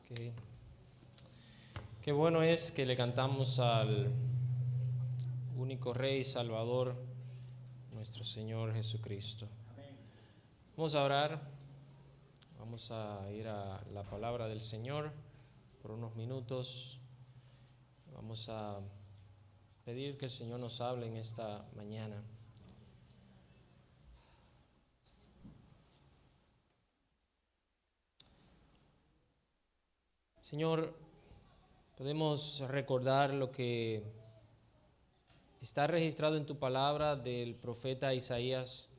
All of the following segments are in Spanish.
Qué, qué bueno es que le cantamos al único Rey y Salvador, nuestro Señor Jesucristo. Vamos a orar, vamos a ir a la palabra del Señor por unos minutos. Vamos a pedir que el Señor nos hable en esta mañana. Señor, podemos recordar lo que está registrado en tu palabra del profeta Isaías,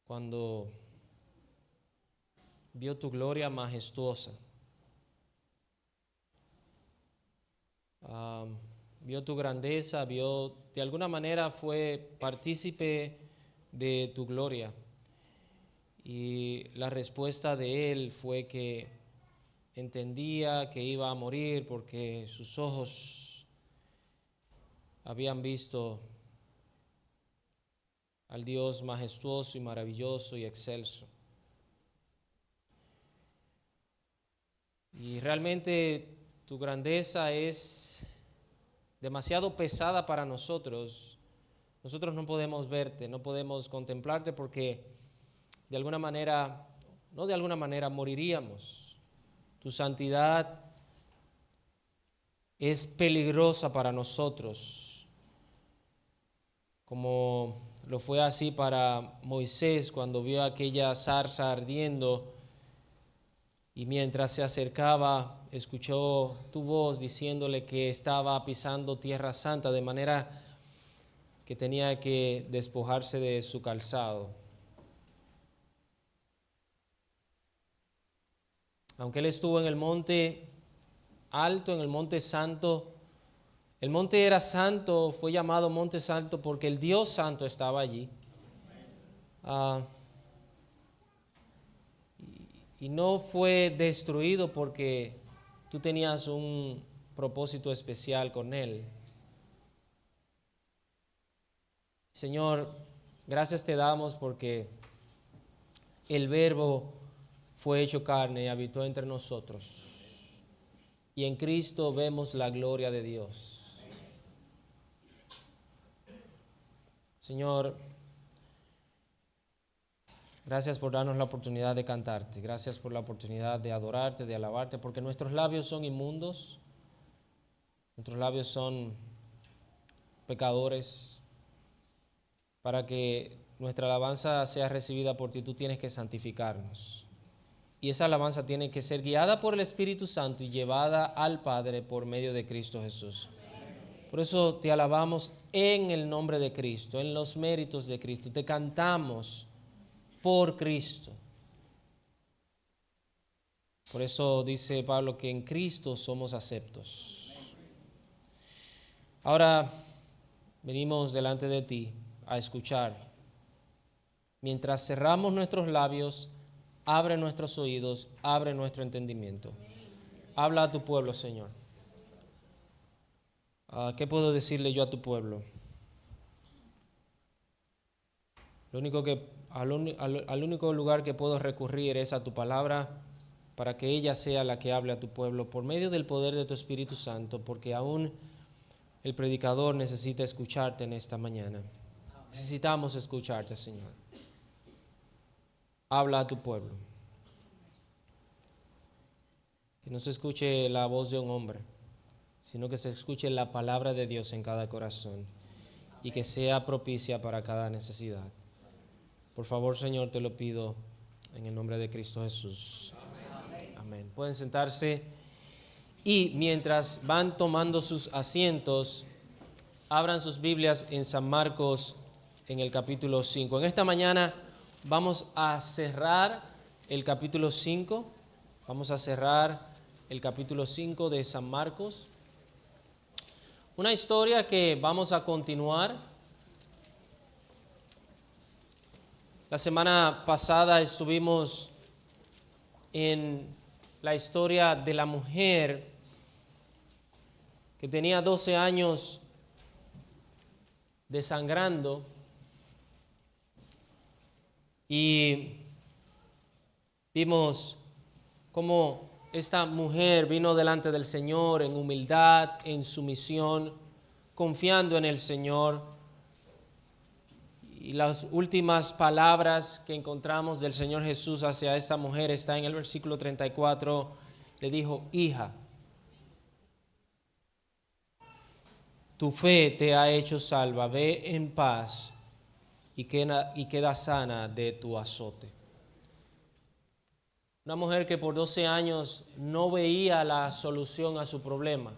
cuando vio tu gloria majestuosa. Vio tu grandeza, de alguna manera fue partícipe de tu gloria. Y la respuesta de él fue que entendía que iba a morir porque sus ojos habían visto al Dios majestuoso y maravilloso y excelso. Y realmente tu grandeza es demasiado pesada para nosotros. Nosotros no podemos verte, no podemos contemplarte porque de alguna manera, moriríamos. Tu santidad es peligrosa para nosotros, como lo fue así para Moisés cuando vio aquella zarza ardiendo y mientras se acercaba escuchó tu voz diciéndole que estaba pisando tierra santa, de manera que tenía que despojarse de su calzado. Aunque él estuvo en el monte alto, en el monte santo, el monte era santo, fue llamado monte santo porque el Dios santo estaba allí. Y no fue destruido porque tú tenías un propósito especial con él. Señor, gracias te damos porque el Verbo fue hecho carne y habitó entre nosotros. Y en Cristo vemos la gloria de Dios. Señor, gracias por darnos la oportunidad de cantarte. Gracias por la oportunidad de adorarte, de alabarte, porque nuestros labios son inmundos. Nuestros labios son pecadores. Para que nuestra alabanza sea recibida por ti, tú tienes que santificarnos. Y esa alabanza tiene que ser guiada por el Espíritu Santo y llevada al Padre por medio de Cristo Jesús. Por eso te alabamos en el nombre de Cristo, en los méritos de Cristo. Te cantamos por Cristo. Por eso dice Pablo que en Cristo somos aceptos. Ahora venimos delante de ti a escuchar. Mientras cerramos nuestros labios, abre nuestros oídos, abre nuestro entendimiento. Habla a tu pueblo, Señor. ¿Qué puedo decirle yo a tu pueblo? Al único lugar que puedo recurrir es a tu palabra para que ella sea la que hable a tu pueblo por medio del poder de tu Espíritu Santo, porque aún el predicador necesita escucharte en esta mañana. Necesitamos escucharte, Señor. Habla a tu pueblo. Que no se escuche la voz de un hombre, sino que se escuche la palabra de Dios en cada corazón y que sea propicia para cada necesidad. Por favor, Señor, te lo pido en el nombre de Cristo Jesús. Amén. Pueden sentarse y mientras van tomando sus asientos, abran sus Biblias en San Marcos en el capítulo 5. En esta mañana vamos a cerrar el capítulo 5. Vamos a cerrar el capítulo 5 de San Marcos. Una historia que vamos a continuar. La semana pasada estuvimos en la historia de la mujer que tenía 12 años desangrando y vimos cómo esta mujer vino delante del Señor en humildad, en sumisión, confiando en el Señor. Y las últimas palabras que encontramos del Señor Jesús hacia esta mujer está en el versículo 34. Le dijo: hija, tu fe te ha hecho salva, ve en paz y queda sana de tu azote. Una mujer que por 12 años no veía la solución a su problema.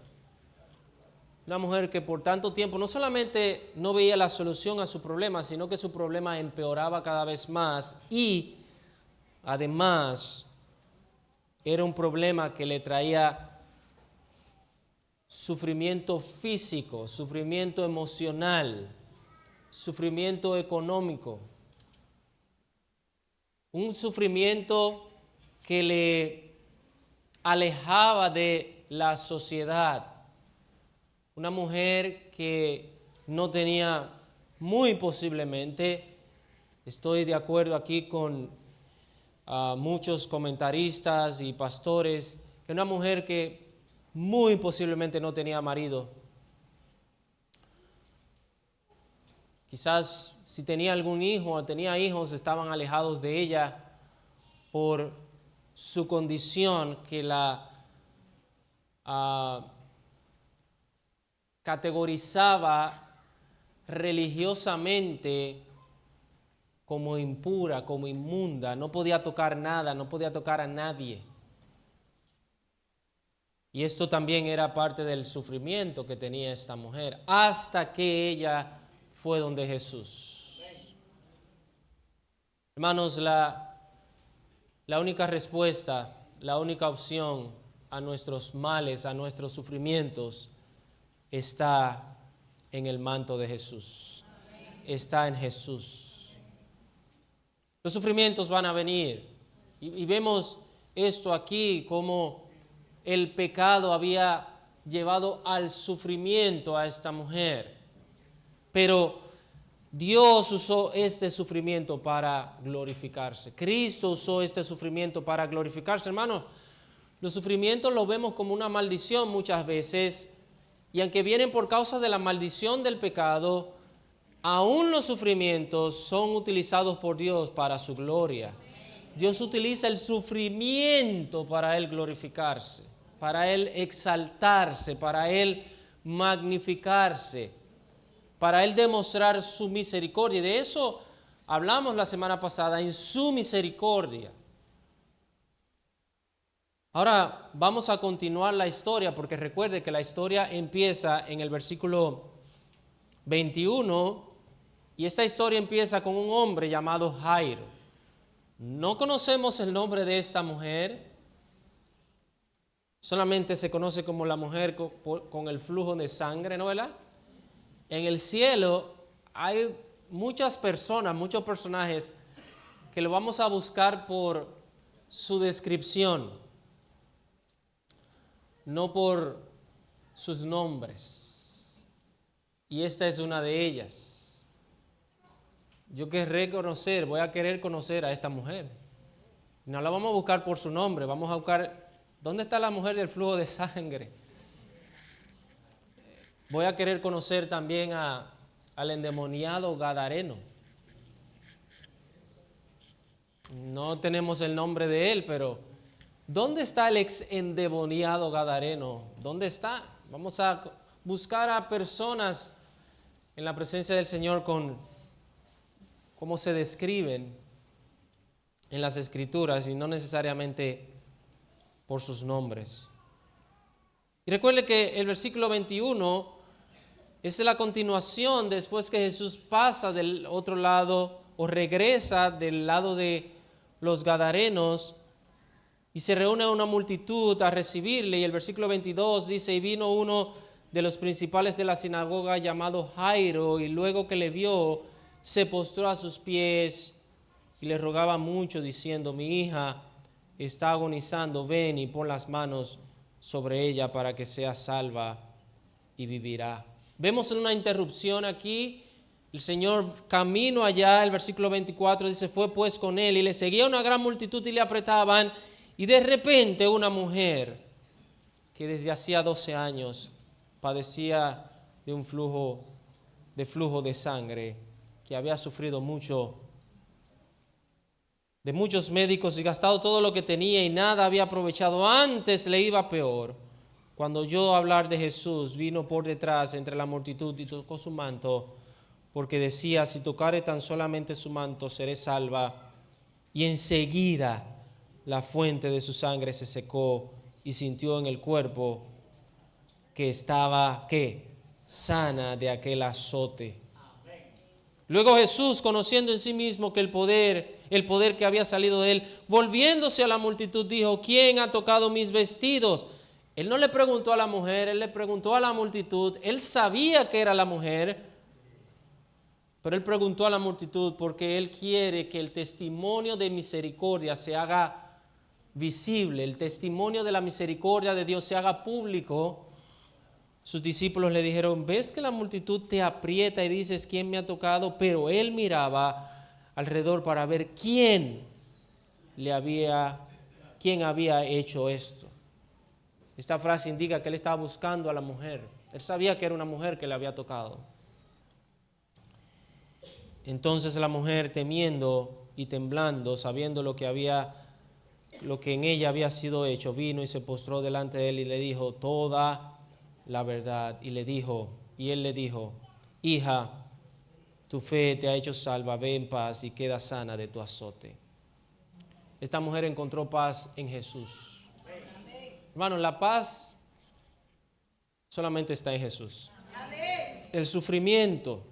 Una mujer que por tanto tiempo no solamente no veía la solución a su problema, sino que su problema empeoraba cada vez más y además era un problema que le traía sufrimiento físico, sufrimiento emocional, sufrimiento económico, un sufrimiento que le alejaba de la sociedad. Una mujer que no tenía, muy posiblemente, estoy de acuerdo aquí con muchos comentaristas y pastores, que una mujer que muy posiblemente no tenía marido. Quizás si tenía algún hijo o tenía hijos, estaban alejados de ella por su condición que la categorizaba religiosamente como impura, como inmunda. No podía tocar nada, no podía tocar a nadie. Y esto también era parte del sufrimiento que tenía esta mujer, hasta que ella fue donde Jesús. Hermanos, la única respuesta, la única opción a nuestros males, a nuestros sufrimientos, está en el manto de Jesús. Está en Jesús. Los sufrimientos van a venir. Y vemos esto aquí, como el pecado había llevado al sufrimiento a esta mujer. Pero Dios usó este sufrimiento para glorificarse. Cristo usó este sufrimiento para glorificarse. Hermanos, los sufrimientos los vemos como una maldición muchas veces, y aunque vienen por causa de la maldición del pecado, aún los sufrimientos son utilizados por Dios para su gloria. Dios utiliza el sufrimiento para Él glorificarse, para Él exaltarse, para Él magnificarse, para Él demostrar su misericordia. Y de eso hablamos la semana pasada, en su misericordia. Ahora vamos a continuar la historia, porque recuerde que la historia empieza en el versículo 21, y esta historia empieza con un hombre llamado Jairo. No conocemos el nombre de esta mujer, solamente se conoce como la mujer con el flujo de sangre, ¿no, verdad? En el cielo hay muchas personas, muchos personajes que lo vamos a buscar por su descripción, no por sus nombres. Y esta es una de ellas. Yo voy a querer conocer a esta mujer. No la vamos a buscar por su nombre, vamos a buscar, ¿dónde está la mujer del flujo de sangre? Voy a querer conocer también al endemoniado gadareno. No tenemos el nombre de él, pero ¿dónde está el ex endemoniado gadareno? ¿Dónde está? Vamos a buscar a personas en la presencia del Señor con cómo se describen en las Escrituras y no necesariamente por sus nombres. Y recuerde que el versículo 21 es la continuación después que Jesús pasa del otro lado o regresa del lado de los gadarenos y se reúne una multitud a recibirle. Y el versículo 22 dice: y vino uno de los principales de la sinagoga llamado Jairo, y luego que le vio, se postró a sus pies y le rogaba mucho, diciendo: mi hija está agonizando, ven y pon las manos sobre ella para que sea salva y vivirá. Vemos una interrupción aquí. El Señor camino allá, el versículo 24 dice: fue pues con él y le seguía una gran multitud y le apretaban, Y de repente una mujer que desde hacía 12 años padecía de un flujo de sangre, que había sufrido mucho, de muchos médicos y gastado todo lo que tenía y nada había aprovechado. Antes le iba peor. Cuando oyó hablar de Jesús, vino por detrás entre la multitud y tocó su manto, porque decía, si tocare tan solamente su manto, seré salva. Y enseguida la fuente de su sangre se secó y sintió en el cuerpo que estaba, ¿qué? Sana de aquel azote. Luego Jesús, conociendo en sí mismo que el poder que había salido de él, volviéndose a la multitud, dijo, ¿quién ha tocado mis vestidos? Él no le preguntó a la mujer, él le preguntó a la multitud. Él sabía que era la mujer, pero él preguntó a la multitud porque él quiere que el testimonio de misericordia se haga visible, el testimonio de la misericordia de Dios se haga público. Sus discípulos le dijeron, ¿ves que la multitud te aprieta y dices, ¿quién me ha tocado? Pero él miraba alrededor para ver quién había hecho esto. Esta frase indica que él estaba buscando a la mujer. Él sabía que era una mujer que le había tocado. Entonces la mujer, temiendo y temblando, sabiendo lo que en ella había sido hecho, vino y se postró delante de él y le dijo toda la verdad. Y él le dijo, hija, tu fe te ha hecho salva, ve en paz y queda sana de tu azote. Esta mujer encontró paz en Jesús. Hermanos, la paz solamente está en Jesús. El sufrimiento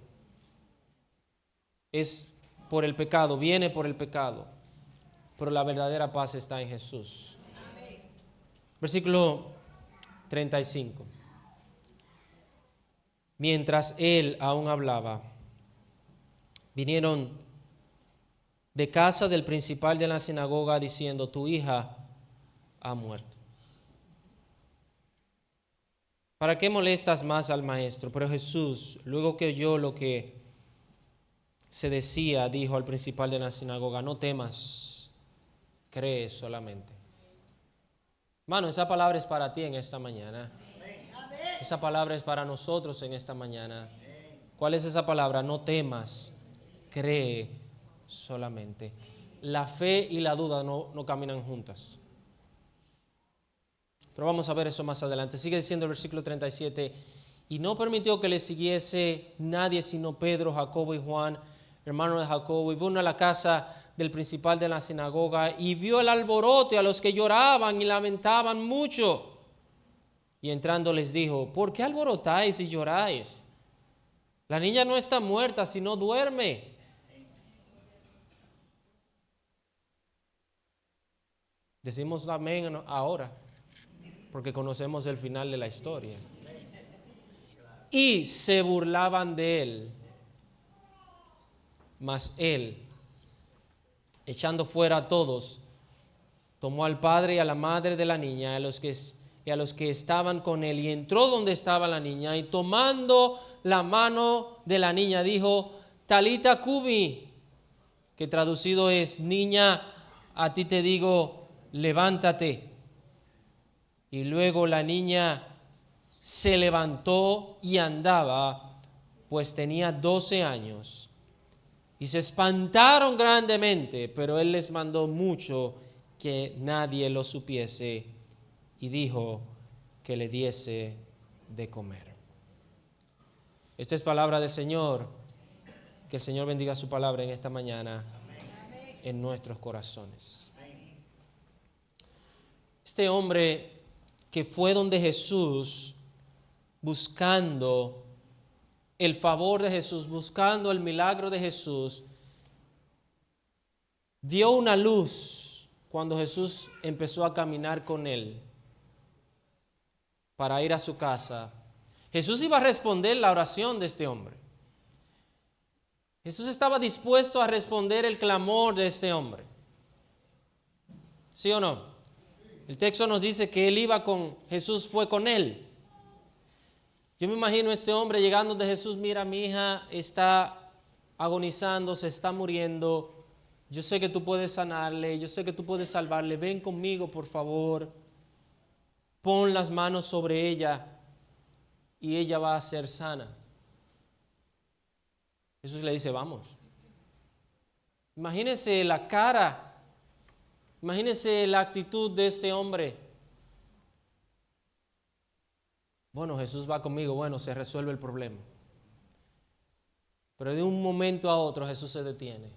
es por el pecado, viene por el pecado, pero la verdadera paz está en Jesús. Versículo 35. Mientras él aún hablaba, vinieron de casa del principal de la sinagoga diciendo, tu hija ha muerto. ¿Para qué molestas más al maestro? Pero Jesús, luego que oyó lo que se decía, dijo al principal de la sinagoga, no temas, cree solamente. Hermano, esa palabra es para ti en esta mañana. Esa palabra es para nosotros en esta mañana. ¿Cuál es esa palabra? No temas, cree solamente. La fe y la duda no caminan juntas. Pero vamos a ver eso más adelante. Sigue diciendo el versículo 37. Y no permitió que le siguiese nadie sino Pedro, Jacobo y Juan, hermano de Jacobo. Y vino a la casa del principal de la sinagoga y vio el alborote a los que lloraban y lamentaban mucho. Y entrando les dijo, ¿por qué alborotáis y lloráis? La niña no está muerta, sino duerme. Decimos amén ahora, porque conocemos el final de la historia. Y se burlaban de él. Mas él, echando fuera a todos, tomó al padre y a la madre de la niña y a los que estaban con él, y entró donde estaba la niña, y tomando la mano de la niña dijo, Talita cumi, que traducido es, niña, a ti te digo, levántate. Y luego la niña se levantó y andaba, pues tenía 12 años. Y se espantaron grandemente, pero él les mandó mucho que nadie lo supiese y dijo que le diese de comer. Esta es palabra del Señor. Que el Señor bendiga su palabra en esta mañana en nuestros corazones. Este hombre que fue donde Jesús buscando el favor de Jesús, buscando el milagro de Jesús, dio una luz cuando Jesús empezó a caminar con él para ir a su casa. Jesús iba a responder la oración de este hombre. Jesús estaba dispuesto a responder el clamor de este hombre. ¿Sí o no? El texto nos dice que él iba con Jesús, fue con él. Yo me imagino a este hombre llegando de Jesús, mira, mi hija está agonizando, se está muriendo. yo sé que tú puedes sanarle, yo sé que tú puedes salvarle, ven conmigo por favor, pon las manos sobre ella y ella va a ser sana. Jesús le dice, vamos. Imagínense la cara, imagínense la actitud de este hombre. Bueno, Jesús va conmigo, bueno, se resuelve el problema. Pero de un momento a otro Jesús se detiene.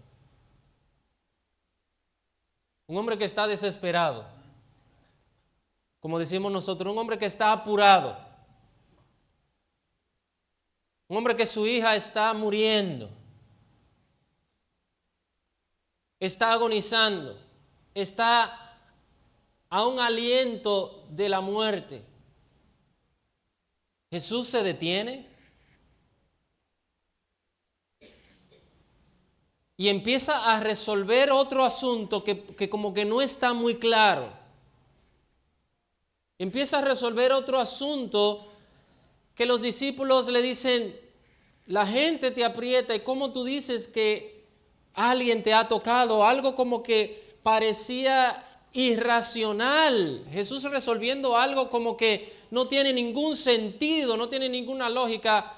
Un hombre que está desesperado, como decimos nosotros, un hombre que está apurado, un hombre que su hija está muriendo, está agonizando, está a un aliento de la muerte. Jesús se detiene y empieza a resolver otro asunto que como que no está muy claro. Empieza a resolver otro asunto que los discípulos le dicen, la gente te aprieta y cómo tú dices que alguien te ha tocado, algo como que parecía irracional. Jesús resolviendo algo como que no tiene ningún sentido, no tiene ninguna lógica.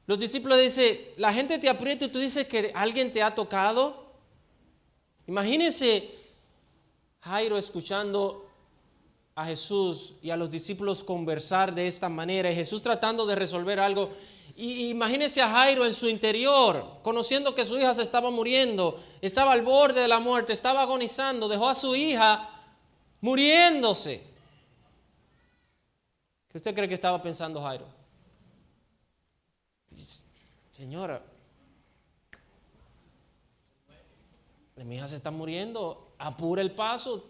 Los discípulos dicen, la gente te aprieta y tú dices que alguien te ha tocado. Imagínense Jairo escuchando a Jesús y a los discípulos conversar de esta manera y Jesús tratando de resolver algo. Y imagínense a Jairo en su interior, conociendo que su hija se estaba muriendo, estaba al borde de la muerte, estaba agonizando, dejó a su hija muriéndose. ¿Qué usted cree que estaba pensando Jairo? Señora, mi hija se está muriendo, apura el paso.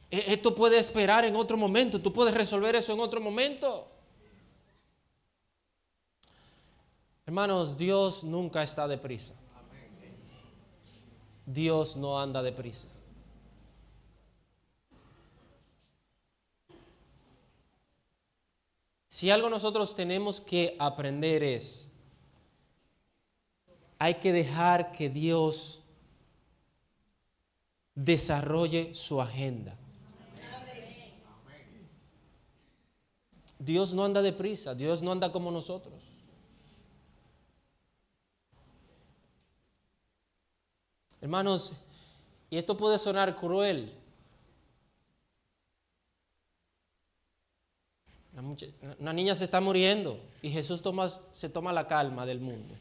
Esto puede esperar en otro momento, tú puedes resolver eso en otro momento. Hermanos, Dios nunca está deprisa. Dios no anda deprisa. Si algo nosotros tenemos que aprender es, hay que dejar que Dios desarrolle su agenda. Dios no anda deprisa, Dios no anda como nosotros. Hermanos, y esto puede sonar cruel. Una niña se está muriendo y Jesús se toma la calma del mundo.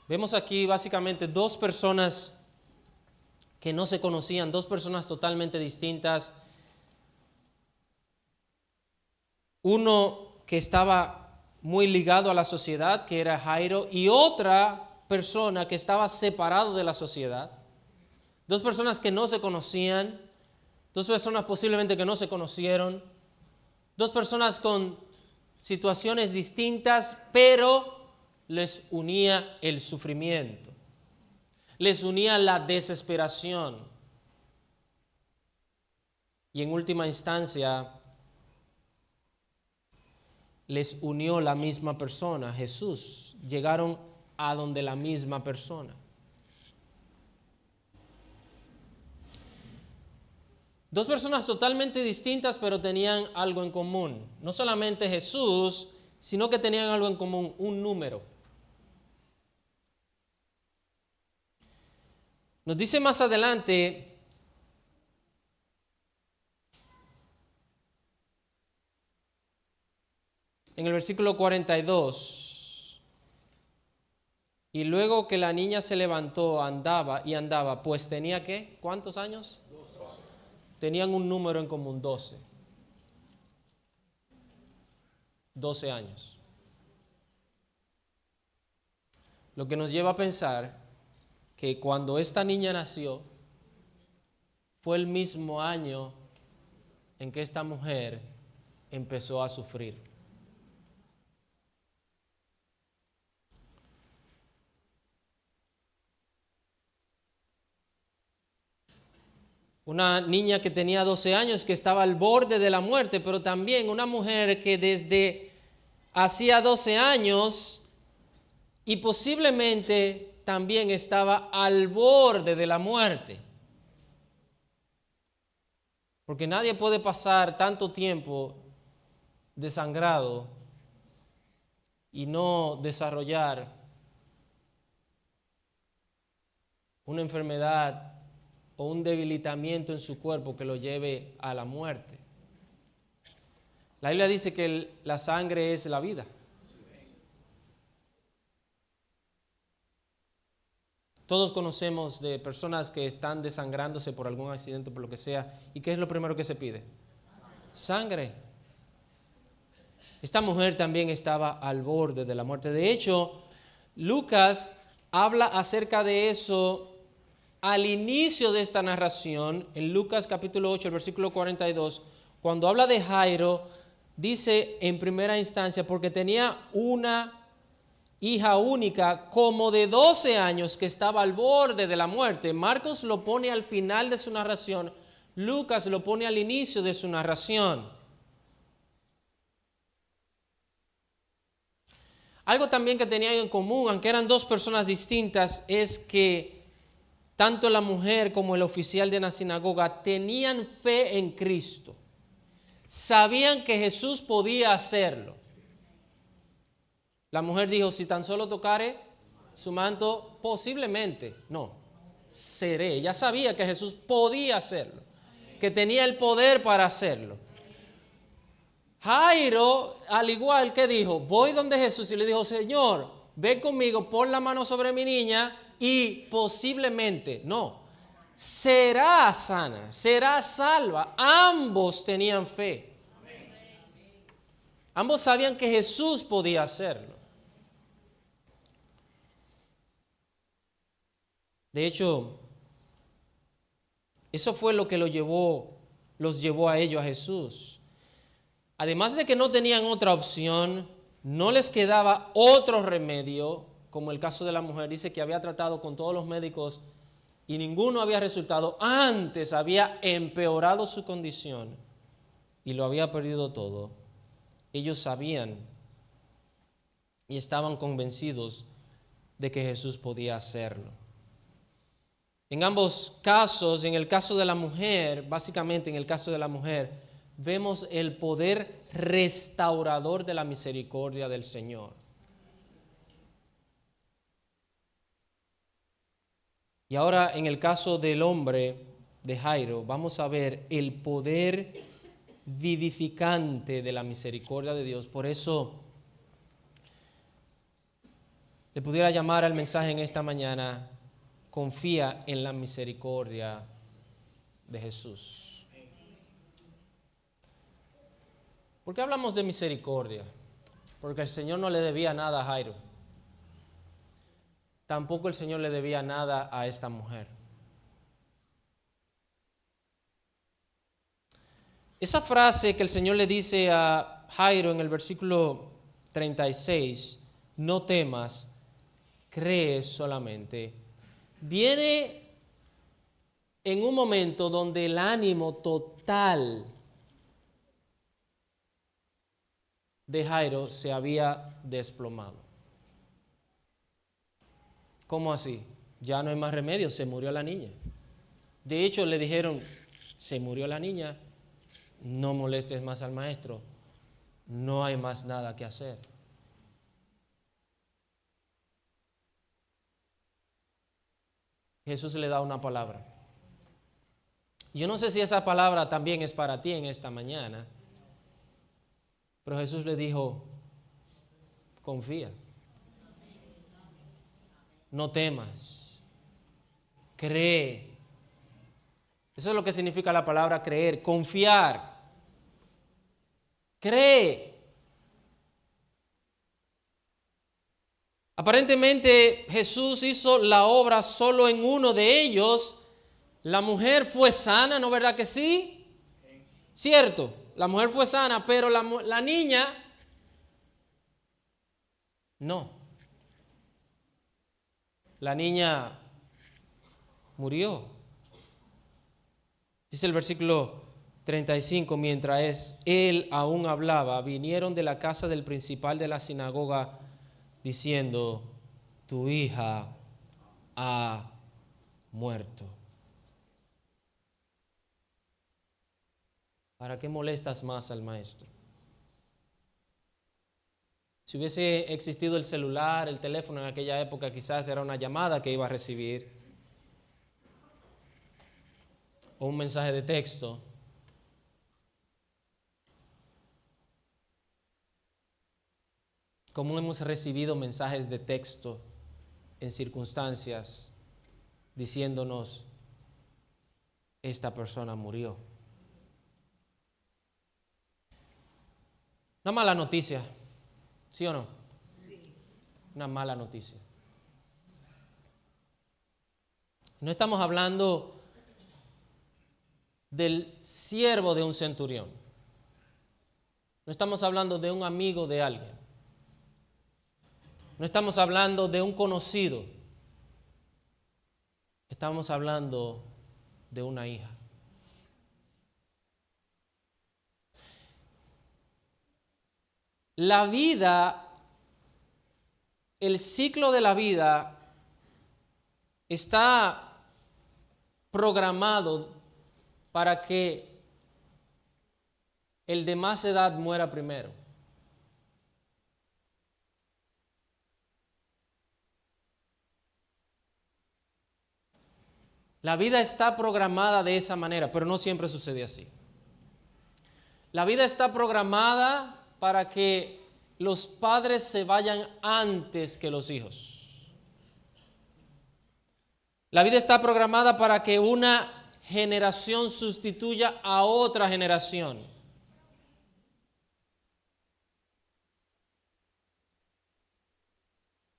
Vemos aquí básicamente dos personas que no se conocían, dos personas totalmente distintas. Uno que estaba muy ligado a la sociedad, que era Jairo, y otra persona que estaba separado de la sociedad. Dos personas que no se conocían, dos personas posiblemente que no se conocieron, dos personas con situaciones distintas, pero les unía el sufrimiento, les unía la desesperación. Y en última instancia, les unió la misma persona, Jesús. Llegaron a donde la misma persona. Dos personas totalmente distintas, pero tenían algo en común. No solamente Jesús, sino que tenían algo en común, un número. Nos dice más adelante en el versículo 42, y luego que la niña se levantó, andaba, pues tenía ¿qué? ¿Cuántos años? 12. Tenían un número en común, 12. 12 años. Lo que nos lleva a pensar que cuando esta niña nació, fue el mismo año en que esta mujer empezó a sufrir. una niña que tenía 12 años que estaba al borde de la muerte, pero también una mujer que desde hacía 12 años y posiblemente también estaba al borde de la muerte. Porque nadie puede pasar tanto tiempo desangrado y no desarrollar una enfermedad o un debilitamiento en su cuerpo que lo lleve a la muerte. La Biblia dice que la sangre es la vida. Todos conocemos de personas que están desangrándose por algún accidente, por lo que sea. ¿Y qué es lo primero que se pide? Sangre. Esta mujer también estaba al borde de la muerte. De hecho, Lucas habla acerca de eso al inicio de esta narración, en Lucas capítulo 8, el versículo 42, cuando habla de Jairo, dice en primera instancia, porque tenía una hija única como de 12 años que estaba al borde de la muerte. Marcos lo pone al final de su narración, Lucas lo pone al inicio de su narración. Algo también que tenían en común, aunque eran dos personas distintas, es que tanto la mujer como el oficial de la sinagoga tenían fe en Cristo. Sabían que Jesús podía hacerlo. La mujer dijo, si tan solo tocare su manto, posiblemente, no, seré. Ella sabía que Jesús podía hacerlo, que tenía el poder para hacerlo. Jairo, al igual que dijo, voy donde Jesús y le dijo, Señor, ven conmigo, pon la mano sobre mi niña y posiblemente, no, será sana, será salva. Ambos tenían fe. Ambos sabían que Jesús podía hacerlo. De hecho, eso fue lo que los llevó a ellos a Jesús. Además de que no tenían otra opción, no les quedaba otro remedio, como el caso de la mujer, dice que había tratado con todos los médicos y ninguno había resultado. Antes había empeorado su condición y lo había perdido todo. Ellos sabían y estaban convencidos de que Jesús podía hacerlo. En ambos casos, en el caso de la mujer, básicamente en el caso de la mujer, vemos el poder restaurador de la misericordia del Señor. Y ahora en el caso del hombre de Jairo, vamos a ver el poder vivificante de la misericordia de Dios. Por eso le pudiera llamar al mensaje en esta mañana, confía en la misericordia de Jesús. ¿Por qué hablamos de misericordia? Porque el Señor no le debía nada a Jairo. Tampoco el Señor le debía nada a esta mujer. Esa frase que el Señor le dice a Jairo en el versículo 36, no temas, cree solamente, viene en un momento donde el ánimo total de Jairo se había desplomado. ¿Cómo así? Ya no hay más remedio, se murió la niña. De hecho, le dijeron, se murió la niña, no molestes más al maestro, no hay más nada que hacer. Jesús le da una palabra. Yo no sé si esa palabra también es para ti en esta mañana, pero Jesús le dijo, confía, no temas, cree. Eso es lo que significa la palabra creer, confiar. Cree. Aparentemente Jesús hizo la obra solo en uno de ellos. La mujer fue sana, ¿no verdad que sí? Cierto, la mujer fue sana, pero la niña no. La niña murió. Dice el versículo 35, mientras él aún hablaba, vinieron de la casa del principal de la sinagoga diciendo, tu hija ha muerto. ¿Para qué molestas más al maestro? Si hubiese existido el celular, el teléfono en aquella época, quizás era una llamada que iba a recibir o un mensaje de texto. Como hemos recibido mensajes de texto en circunstancias diciéndonos, esta persona murió. Una mala noticia, ¿sí o no? Sí. Una mala noticia. No estamos hablando del siervo de un centurión. No estamos hablando de un amigo de alguien. No estamos hablando de un conocido. Estamos hablando de una hija. La vida, el ciclo de la vida está programado para que el de más edad muera primero. La vida está programada de esa manera, pero no siempre sucede así. La vida está programada para que los padres se vayan antes que los hijos. La vida está programada para que una generación sustituya a otra generación.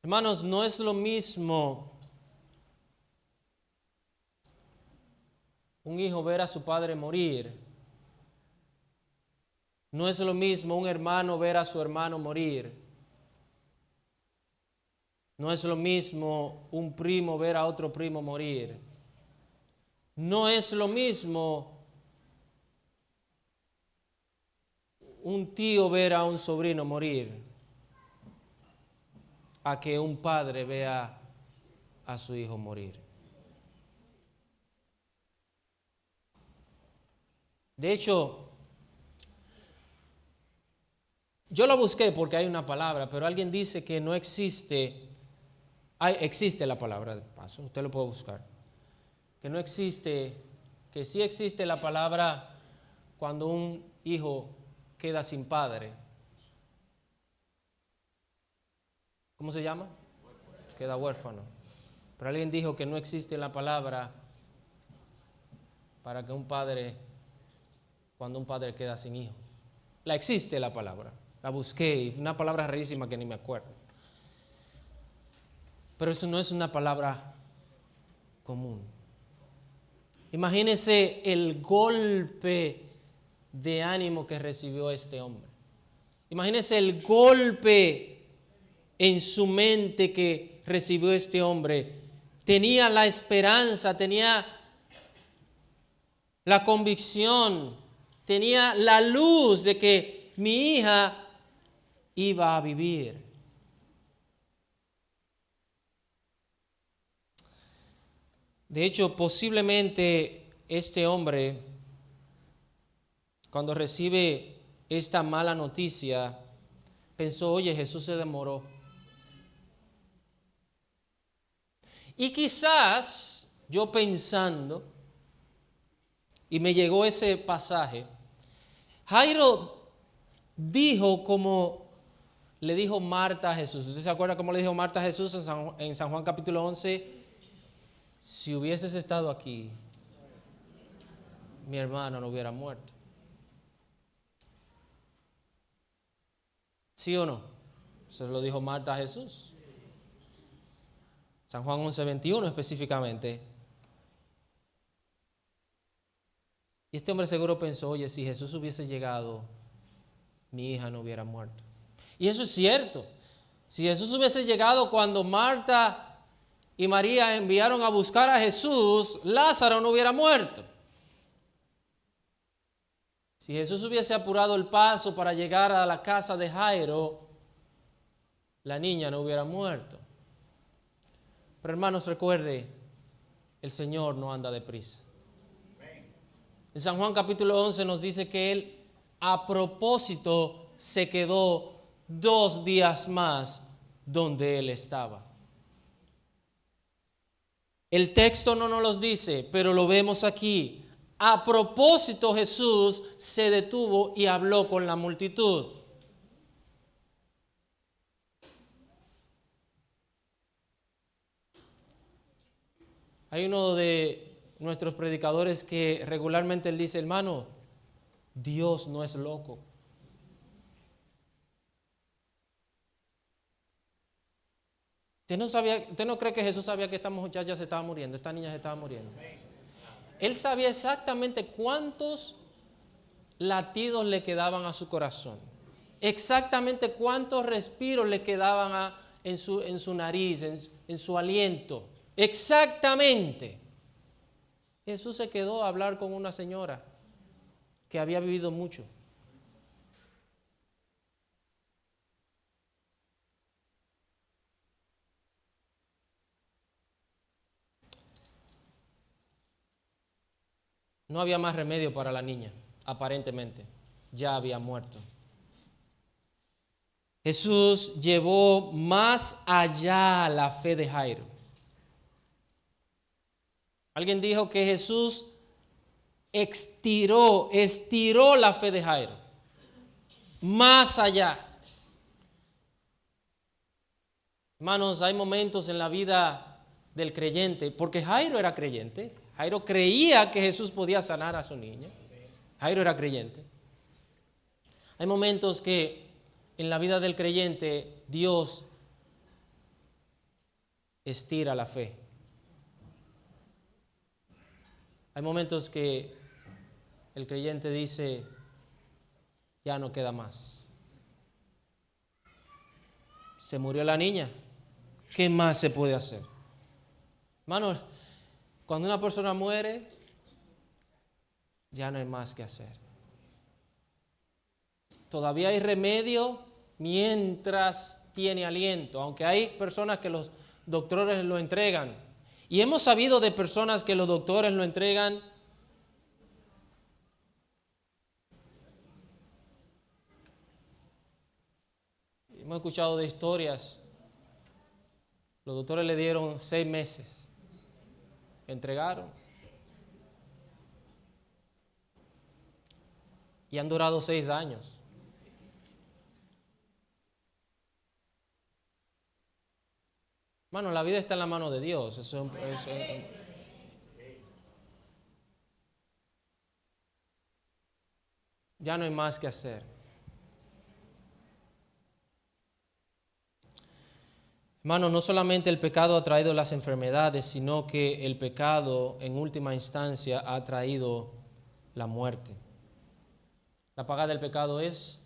Hermanos, no es lo mismo un hijo ver a su padre morir. No es lo mismo un hermano ver a su hermano morir. No es lo mismo un primo ver a otro primo morir. No es lo mismo un tío ver a un sobrino morir a que un padre vea a su hijo morir. De hecho, yo lo busqué porque hay una palabra, pero alguien dice que no existe, existe la palabra de paso, usted lo puede buscar, que no existe, que sí existe la palabra cuando un hijo queda sin padre. ¿Cómo se llama? Queda huérfano. Pero alguien dijo que no existe la palabra para que un padre, cuando un padre queda sin hijo. La existe la palabra. La busqué, una palabra rarísima que ni me acuerdo. Pero eso no es una palabra común. Imagínense el golpe de ánimo que recibió este hombre. Imagínense el golpe en su mente que recibió este hombre. Tenía la esperanza, tenía la convicción, tenía la luz de que mi hija iba a vivir. De hecho, posiblemente este hombre, cuando recibe esta mala noticia, pensó, oye, Jesús se demoró. Y quizás yo pensando, y me llegó ese pasaje, Jairo dijo como le dijo Marta a Jesús. ¿Usted se acuerda cómo le dijo Marta a Jesús en San Juan capítulo 11? Si hubieses estado aquí, mi hermano no hubiera muerto. ¿Sí o no? Eso lo dijo Marta a Jesús. San Juan 11:21 específicamente. Y este hombre seguro pensó, oye, si Jesús hubiese llegado, mi hija no hubiera muerto. Y eso es cierto. Si Jesús hubiese llegado cuando Marta y María enviaron a buscar a Jesús, Lázaro no hubiera muerto. Si Jesús hubiese apurado el paso para llegar a la casa de Jairo, la niña no hubiera muerto. Pero hermanos, recuerde, el Señor no anda deprisa. En San Juan capítulo 11 nos dice que Él a propósito se quedó 2 días más donde Él estaba. El texto no nos lo dice, pero lo vemos aquí. A propósito Jesús se detuvo y habló con la multitud. Hay uno de nuestros predicadores que regularmente él dice, hermano, Dios no es loco. ¿Usted no cree que Jesús sabía que esta muchacha se estaba muriendo, esta niña se estaba muriendo? Él sabía exactamente cuántos latidos le quedaban a su corazón, exactamente cuántos respiros le quedaban en su nariz, en su aliento, exactamente. Jesús se quedó a hablar con una señora que había vivido mucho. No había más remedio para la niña, aparentemente, ya había muerto. Jesús llevó más allá la fe de Jairo. Alguien dijo que Jesús estiró la fe de Jairo, más allá. Hermanos, hay momentos en la vida del creyente, porque Jairo era creyente. Jairo creía que Jesús podía sanar a su niña. Jairo era creyente. Hay momentos que en la vida del creyente Dios estira la fe. Hay momentos que el creyente dice, ya no queda más. Se murió la niña. ¿Qué más se puede hacer? Hermano, cuando una persona muere, ya no hay más que hacer. Todavía hay remedio mientras tiene aliento, aunque hay personas que los doctores lo entregan. Y hemos sabido de personas que los doctores lo entregan hemos escuchado de historias. Los doctores le dieron 6 meses. Entregaron. Y han durado 6 años. Hermano, la vida está en la mano de Dios. Ya no hay más que hacer. Hermano, no solamente el pecado ha traído las enfermedades, sino que el pecado en última instancia ha traído la muerte. La paga del pecado es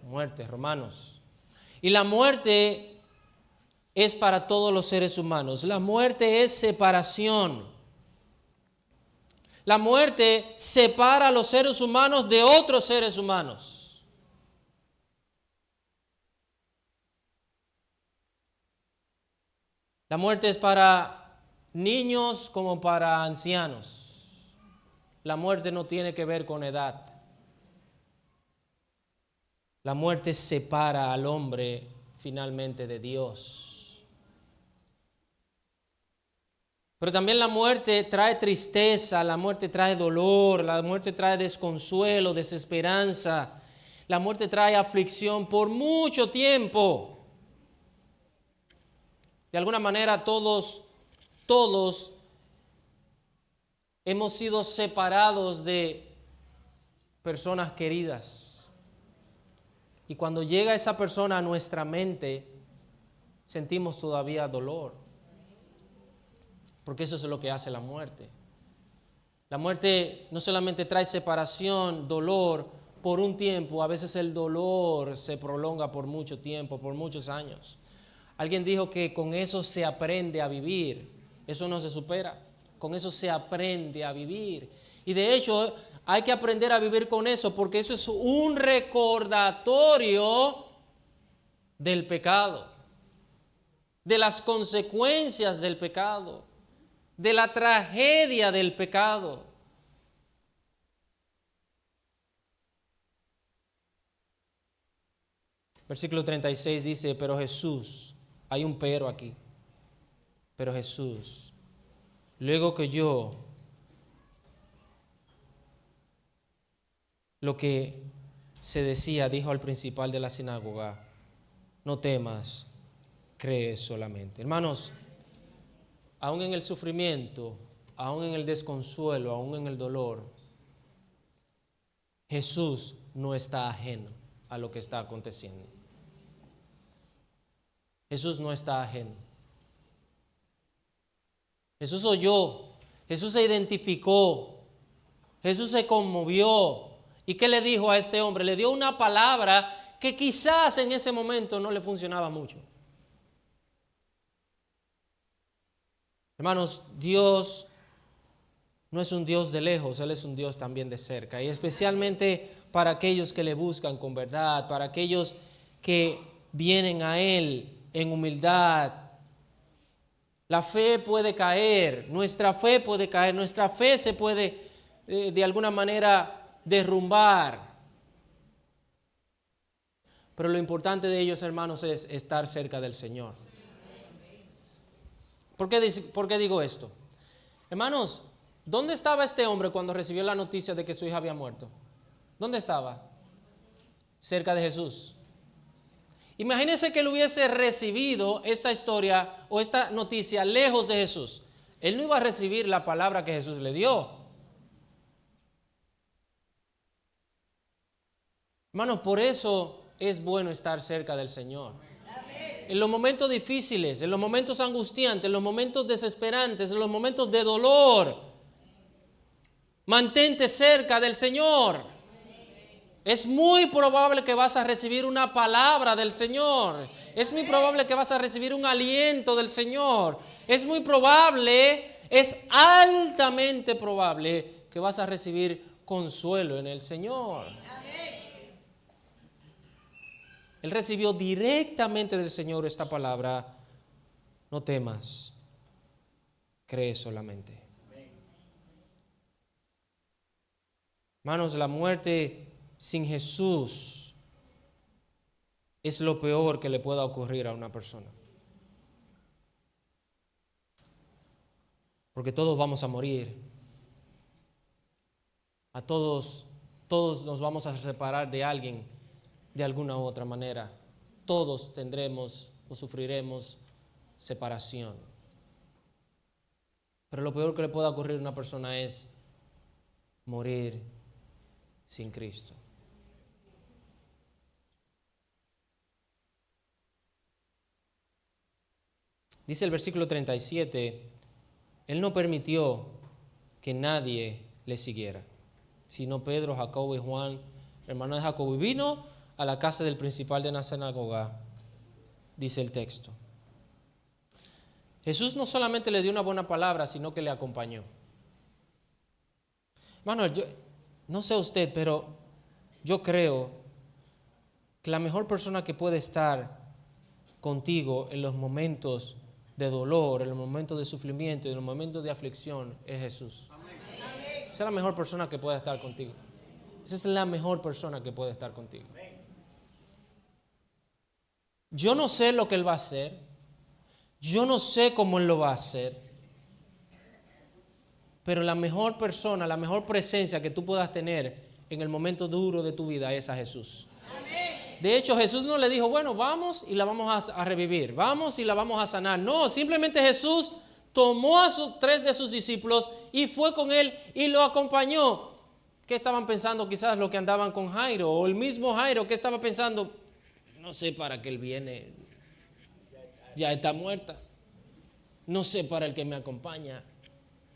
muerte, Romanos. Y la muerte es para todos los seres humanos. La muerte es separación. La muerte separa a los seres humanos de otros seres humanos. La muerte es para niños como para ancianos. La muerte no tiene que ver con edad. La muerte separa al hombre finalmente de Dios. Pero también la muerte trae tristeza, la muerte trae dolor, la muerte trae desconsuelo, desesperanza. La muerte trae aflicción por mucho tiempo. De alguna manera todos hemos sido separados de personas queridas. Y cuando llega esa persona a nuestra mente, sentimos todavía dolor. Porque eso es lo que hace la muerte. La muerte no solamente trae separación, dolor por un tiempo, a veces el dolor se prolonga por mucho tiempo, por muchos años. Alguien dijo que con eso se aprende a vivir. Eso no se supera. Con eso se aprende a vivir. Y de hecho, hay que aprender a vivir con eso, porque eso es un recordatorio del pecado, de las consecuencias del pecado, de la tragedia del pecado. Versículo 36 dice, pero Jesús, hay un pero aquí, pero Jesús, luego que yo, lo que se decía, dijo al principal de la sinagoga, no temas, cree solamente. Hermanos, aún en el sufrimiento, aún en el desconsuelo, aún en el dolor, Jesús no está ajeno a lo que está aconteciendo. Jesús no está ajeno. Jesús oyó, Jesús se identificó, Jesús se conmovió. ¿Y qué le dijo a este hombre? Le dio una palabra que quizás en ese momento no le funcionaba mucho. Hermanos, Dios no es un Dios de lejos, Él es un Dios también de cerca. Y especialmente para aquellos que le buscan con verdad, para aquellos que vienen a Él en humildad. La fe puede caer, nuestra fe puede caer, nuestra fe se puede de alguna manera derrumbar. Pero lo importante de ellos, hermanos, es estar cerca del Señor. ¿Por qué digo esto? Hermanos, ¿dónde estaba este hombre cuando recibió la noticia de que su hija había muerto? ¿Dónde estaba? Cerca de Jesús. Imagínense que él hubiese recibido esta historia o esta noticia lejos de Jesús. Él no iba a recibir la palabra que Jesús le dio. Hermanos, por eso es bueno estar cerca del Señor. En los momentos difíciles, en los momentos angustiantes, en los momentos desesperantes, en los momentos de dolor, mantente cerca del Señor. Es muy probable que vas a recibir una palabra del Señor. Es muy probable que vas a recibir un aliento del Señor. Es muy probable, es altamente probable que vas a recibir consuelo en el Señor. Él recibió directamente del Señor esta palabra: no temas, cree solamente. Hermanos, la muerte sin Jesús es lo peor que le pueda ocurrir a una persona. Porque todos vamos a morir. A todos nos vamos a separar de alguien de alguna u otra manera. Todos tendremos o sufriremos separación. Pero lo peor que le pueda ocurrir a una persona es morir sin Cristo. Dice el versículo 37, Él no permitió que nadie le siguiera, sino Pedro, Jacobo y Juan, hermano de Jacobo, y vino a la casa del principal de la sinagoga, dice el texto. Jesús no solamente le dio una buena palabra, sino que le acompañó. Hermano, yo no sé usted, pero yo creo que la mejor persona que puede estar contigo en los momentos de dolor, en los momentos de sufrimiento, en los momentos de aflicción es Jesús. Amén. Esa es la mejor persona que puede estar contigo. Esa es la mejor persona que puede estar contigo. Yo no sé lo que Él va a hacer. Yo no sé cómo Él lo va a hacer. Pero la mejor persona, la mejor presencia que tú puedas tener en el momento duro de tu vida es a Jesús. Amén. De hecho, Jesús no le dijo, bueno, vamos y la vamos a revivir, vamos y la vamos a sanar. No, simplemente Jesús tomó a tres de sus discípulos y fue con Él y lo acompañó. ¿Qué estaban pensando quizás los que andaban con Jairo? O el mismo Jairo, ¿qué estaba pensando? No sé para qué Él viene, ya está muerta. No sé para el que me acompaña.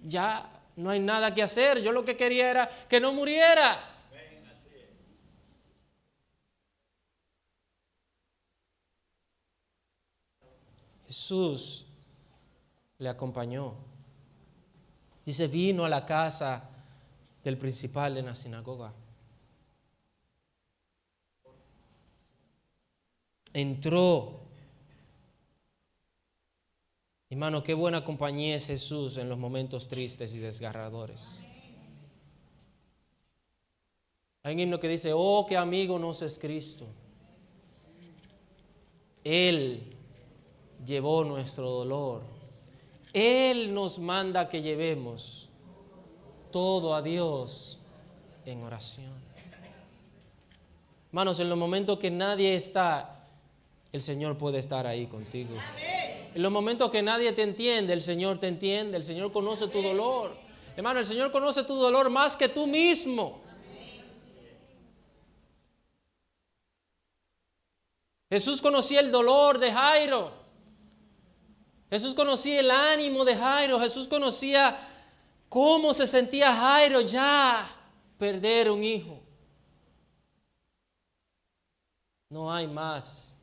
Ya no hay nada que hacer, yo lo que quería era que no muriera. Jesús le acompañó. Dice, vino a la casa del principal en la sinagoga. Entró. Hermano, qué buena compañía es Jesús en los momentos tristes y desgarradores. Hay un himno que dice, oh, qué amigo nos es Cristo. Él llevó nuestro dolor. Él nos manda que llevemos todo a Dios en oración. Hermanos, en los momentos que nadie está, el Señor puede estar ahí contigo. En los momentos que nadie te entiende, el Señor te entiende. El Señor conoce tu dolor. Hermano, el Señor conoce tu dolor más que tú mismo. Jesús conocía el dolor de Jairo. Jesús conocía el ánimo de Jairo. Jesús conocía cómo se sentía Jairo ya perder un hijo. No hay más.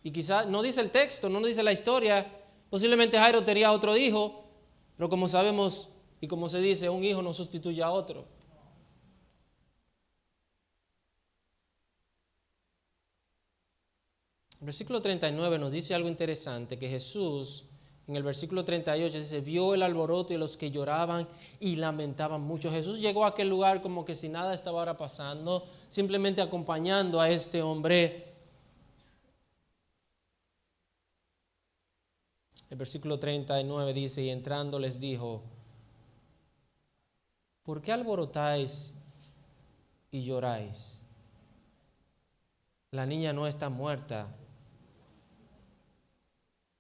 Y quizás no dice el texto, no dice la historia. Posiblemente Jairo tenía otro hijo, pero como sabemos y como se dice, un hijo no sustituye a otro. El versículo 39 nos dice algo interesante, que Jesús, en el versículo 38 dice, vio el alboroto y los que lloraban y lamentaban mucho. Jesús llegó a aquel lugar como que si nada estaba ahora pasando, simplemente acompañando a este hombre. El versículo 39 dice, y entrando les dijo, ¿por qué alborotáis y lloráis? La niña no está muerta,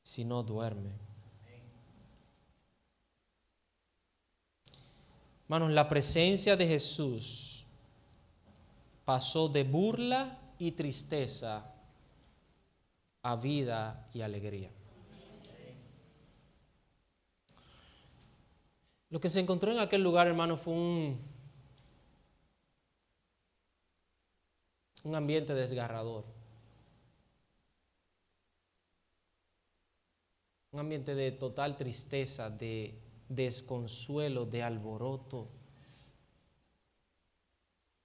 sino duerme. Hermanos, la presencia de Jesús pasó de burla y tristeza a vida y alegría. Lo que se encontró en aquel lugar, hermano, fue un ambiente desgarrador. Un ambiente de total tristeza, de desconsuelo, de alboroto,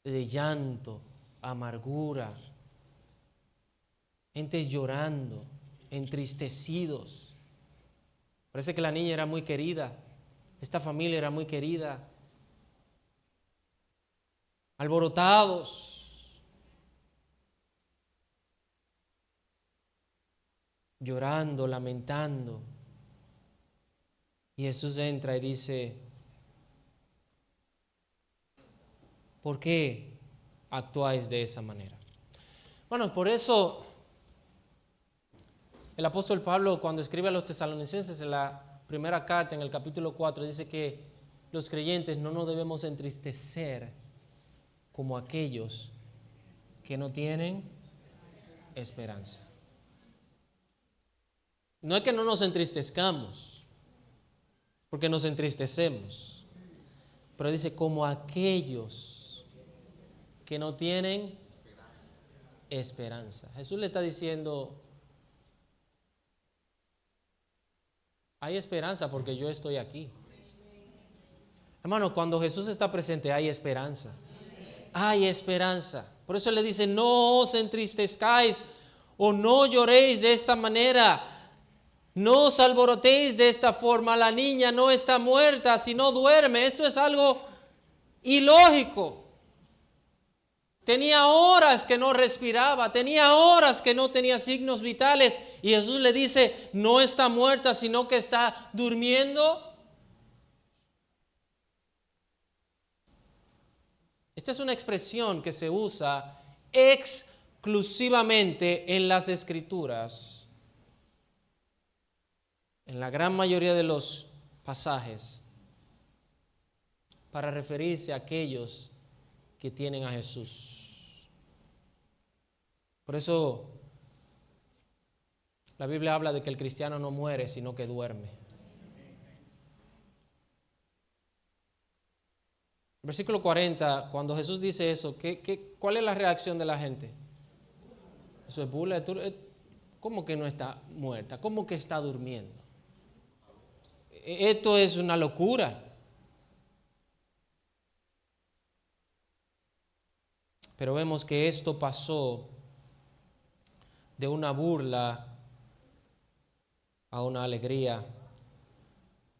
de llanto, amargura. Gente llorando, entristecidos. Parece que la niña era muy querida. Esta familia era muy querida. Alborotados. Llorando, lamentando. Y Jesús entra y dice, ¿por qué actuáis de esa manera? Bueno, por eso el apóstol Pablo, cuando escribe a los tesalonicenses en la primera carta, en el capítulo 4, dice que los creyentes no nos debemos entristecer como aquellos que no tienen esperanza. No es que no nos entristezcamos, porque nos entristecemos, pero dice como aquellos que no tienen esperanza. Jesús le está diciendo, hay esperanza porque yo estoy aquí. Hermano, cuando Jesús está presente hay esperanza. Hay esperanza. Por eso le dice, no os entristezcáis o no lloréis de esta manera. No os alborotéis de esta forma. La niña no está muerta, sino duerme. Esto es algo ilógico. Tenía horas que no respiraba, tenía horas que no tenía signos vitales. Y Jesús le dice, no está muerta, sino que está durmiendo. Esta es una expresión que se usa exclusivamente en las Escrituras. En la gran mayoría de los pasajes, para referirse a aquellos que tienen a Jesús. Por eso la Biblia habla de que el cristiano no muere, sino que duerme. Versículo 40, cuando Jesús dice eso, ¿cuál es la reacción de la gente? Eso es burla. ¿Cómo que no está muerta? ¿Cómo que está durmiendo? Esto es una locura. Pero vemos que esto pasó de una burla a una alegría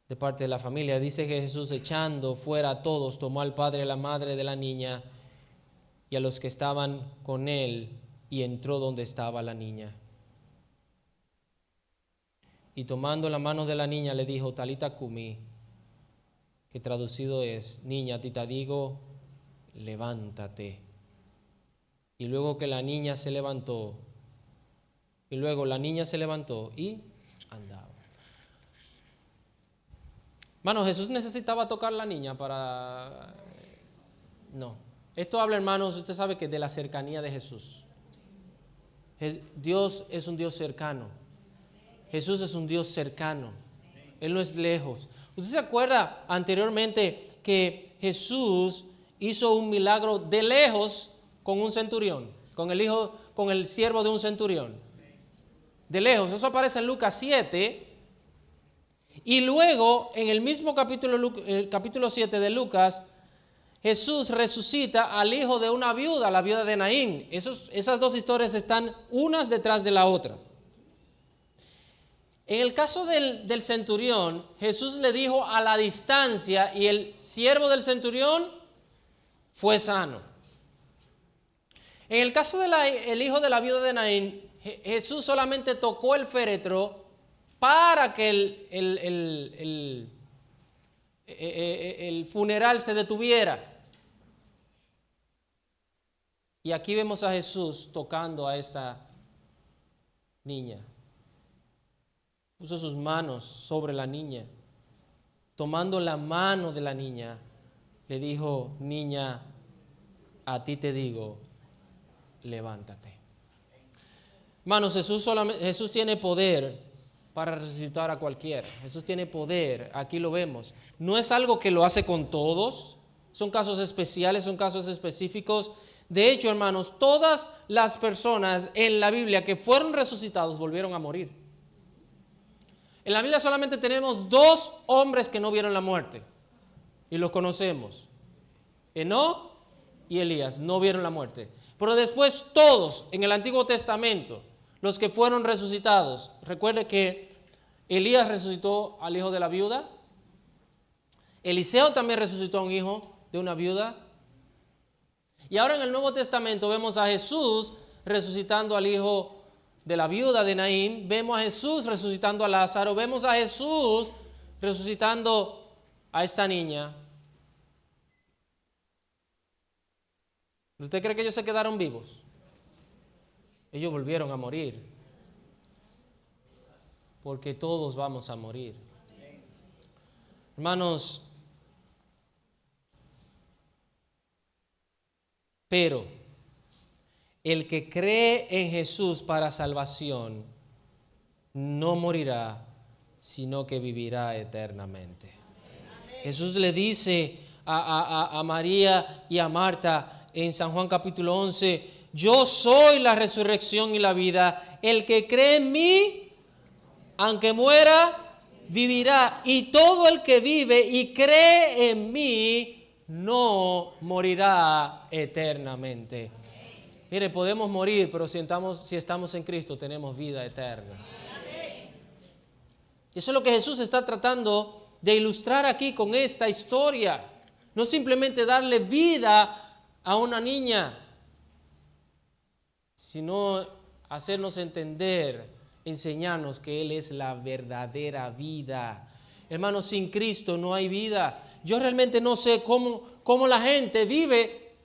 de parte de la familia. Dice que Jesús, echando fuera a todos, tomó al padre y a la madre de la niña y a los que estaban con él, y entró donde estaba la niña. Y tomando la mano de la niña le dijo, Talita cumi, que traducido es, niña, a ti te digo, levántate. Y luego la niña se levantó y andaba. Hermanos, ¿Jesús necesitaba tocar a la niña para...? No. Esto habla, hermanos, usted sabe que de la cercanía de Jesús. Dios es un Dios cercano. Jesús es un Dios cercano. Él no es lejos. ¿Usted se acuerda anteriormente que Jesús hizo un milagro de lejos con un centurión, con el siervo de un centurión? De lejos. Eso aparece en Lucas 7. Y luego, en el mismo capítulo 7 de Lucas, Jesús resucita al hijo de una viuda, la viuda de Naín. Esas dos historias están unas detrás de la otra. En el caso del centurión, Jesús le dijo a la distancia y el siervo del centurión fue sano. En el caso del hijo de la viuda de Naín, Jesús solamente tocó el féretro para que el funeral se detuviera. Y aquí vemos a Jesús tocando a esta niña. Puso sus manos sobre la niña. Tomando la mano de la niña, le dijo, niña, a ti te digo, levántate. Hermanos, Jesús tiene poder para resucitar a cualquiera. Jesús tiene poder, aquí lo vemos. No es algo que lo hace con todos, son casos especiales, son casos específicos. De hecho, hermanos, todas las personas en la Biblia que fueron resucitados volvieron a morir. En la Biblia solamente tenemos 2 hombres que no vieron la muerte, y los conocemos. Enoc y Elías no vieron la muerte. Pero después todos en el Antiguo Testamento, los que fueron resucitados. Recuerde que Elías resucitó al hijo de la viuda. Eliseo también resucitó a un hijo de una viuda. Y ahora en el Nuevo Testamento vemos a Jesús resucitando al hijo de la viuda de Naín. Vemos a Jesús resucitando a Lázaro. Vemos a Jesús resucitando a esta niña. ¿Usted cree que ellos se quedaron vivos? Ellos volvieron a morir. Porque todos vamos a morir. Hermanos, pero el que cree en Jesús para salvación no morirá, sino que vivirá eternamente. Jesús le dice a María y a Marta en San Juan capítulo 11, yo soy la resurrección y la vida. El que cree en mí, aunque muera, vivirá. Y todo el que vive y cree en mí, no morirá eternamente. Mire, podemos morir, pero si estamos en Cristo, tenemos vida eterna. Eso es lo que Jesús está tratando de ilustrar aquí con esta historia. No simplemente darle vida a una niña, sino hacernos entender, enseñarnos que Él es la verdadera vida. Hermanos, sin Cristo no hay vida. Yo realmente no sé cómo la gente vive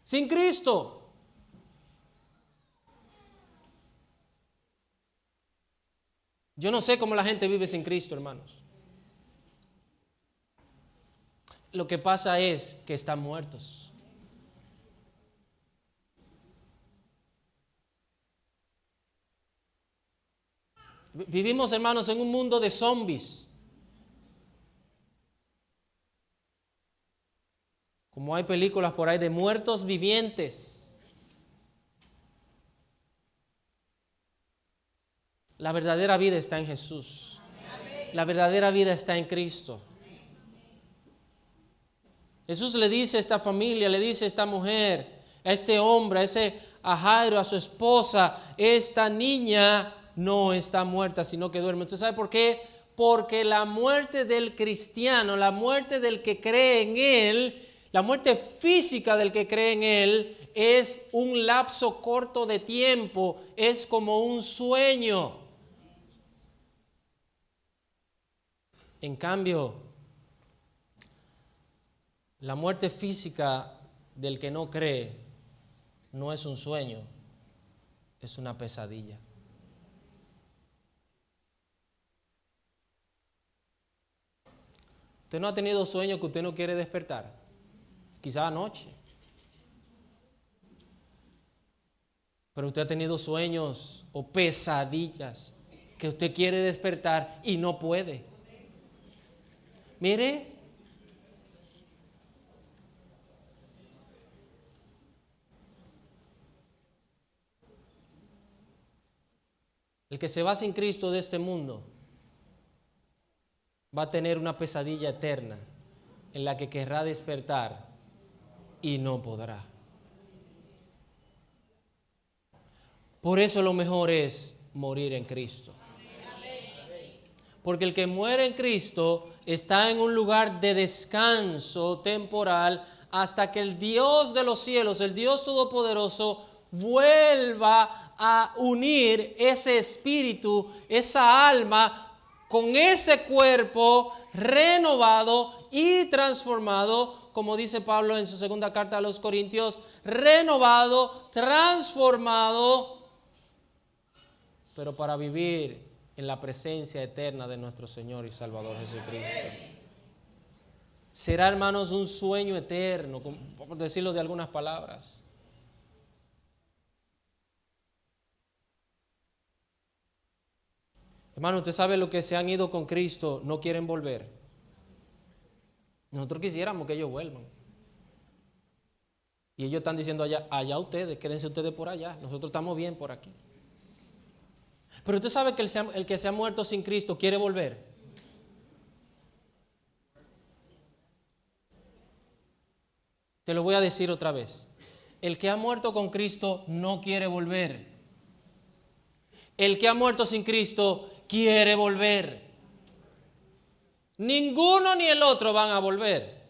sin Cristo. Yo no sé cómo la gente vive sin Cristo, hermanos. Lo que pasa es que están muertos. Vivimos, hermanos, en un mundo de zombies. Como hay películas por ahí de muertos vivientes. La verdadera vida está en Jesús. La verdadera vida está en Cristo. Jesús le dice a esta familia, le dice a esta mujer, a este hombre, a Jairo, a su esposa, esta niña no está muerta, sino que duerme. ¿Usted sabe por qué? Porque la muerte del cristiano, la muerte del que cree en Él, la muerte física del que cree en Él, es un lapso corto de tiempo, es como un sueño. En cambio, la muerte física del que no cree no es un sueño, es una pesadilla. ¿Usted no ha tenido sueños que usted no quiere despertar? Quizá anoche. Pero usted ha tenido sueños o pesadillas que usted quiere despertar y no puede. Mire, el que se va sin Cristo de este mundo va a tener una pesadilla eterna en la que querrá despertar y no podrá. Por eso lo mejor es morir en Cristo. Porque el que muere en Cristo está en un lugar de descanso temporal hasta que el Dios de los cielos, el Dios Todopoderoso, vuelva a unir ese espíritu, esa alma, con ese cuerpo renovado y transformado, como dice Pablo en su segunda carta a los Corintios, renovado, transformado, pero para vivir en la presencia eterna de nuestro Señor y Salvador Jesucristo. Será, hermanos, un sueño eterno, por decirlo de algunas palabras. Hermano, usted sabe lo que se han ido con Cristo, no quieren volver. Nosotros quisiéramos que ellos vuelvan. Y ellos están diciendo allá ustedes, quédense ustedes por allá, nosotros estamos bien por aquí. Pero usted sabe que el que se ha muerto sin Cristo quiere volver. Te lo voy a decir otra vez. El que ha muerto con Cristo no quiere volver. El que ha muerto sin Cristo quiere volver. Ninguno ni el otro van a volver.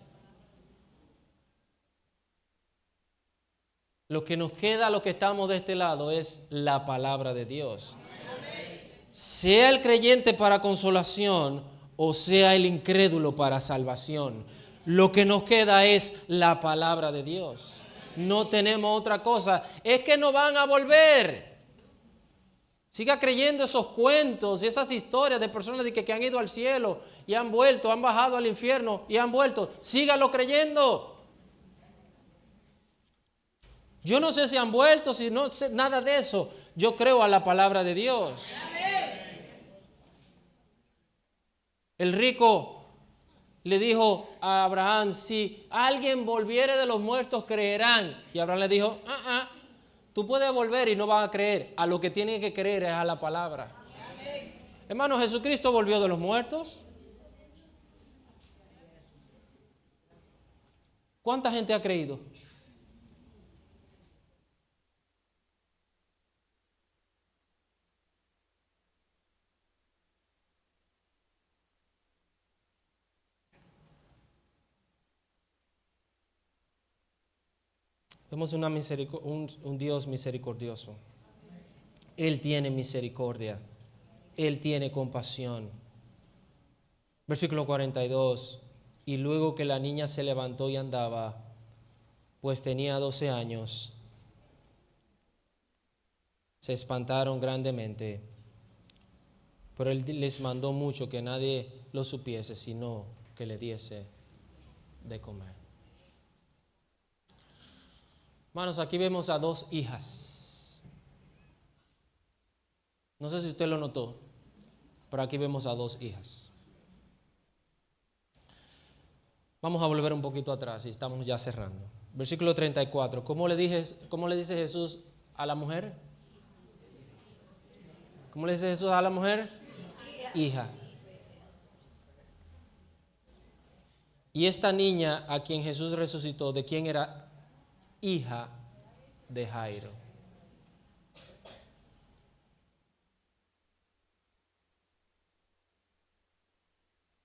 Lo que nos queda, lo que estamos de este lado, es la palabra de Dios. Sea el creyente para consolación o sea el incrédulo para salvación. Lo que nos queda es la palabra de Dios. No tenemos otra cosa. Es que no van a volver. Siga creyendo esos cuentos y esas historias de personas que han ido al cielo y han vuelto, han bajado al infierno y han vuelto. Sígalo creyendo. Yo no sé si han vuelto, si no sé nada de eso. Yo creo a la palabra de Dios. El rico le dijo a Abraham, si alguien volviere de los muertos, creerán. Y Abraham le dijo, tú puedes volver y no vas a creer. A lo que tienen que creer es a la palabra. Hermano, Jesucristo volvió de los muertos. ¿Cuánta gente ha creído? Vemos un Dios misericordioso. Él tiene misericordia. Él tiene compasión. Versículo 42. Y luego que la niña se levantó y andaba, pues tenía 12 años, se espantaron grandemente. Pero él les mandó mucho que nadie lo supiese, sino que le diese de comer. Hermanos, aquí vemos a dos hijas. No sé si usted lo notó, pero aquí vemos a dos hijas. Vamos a volver un poquito atrás y estamos ya cerrando. Versículo 34. ¿Cómo le dice Jesús a la mujer? ¿Cómo le dice Jesús a la mujer? Hija. Y esta niña a quien Jesús resucitó, ¿de quién era hija? de Jairo.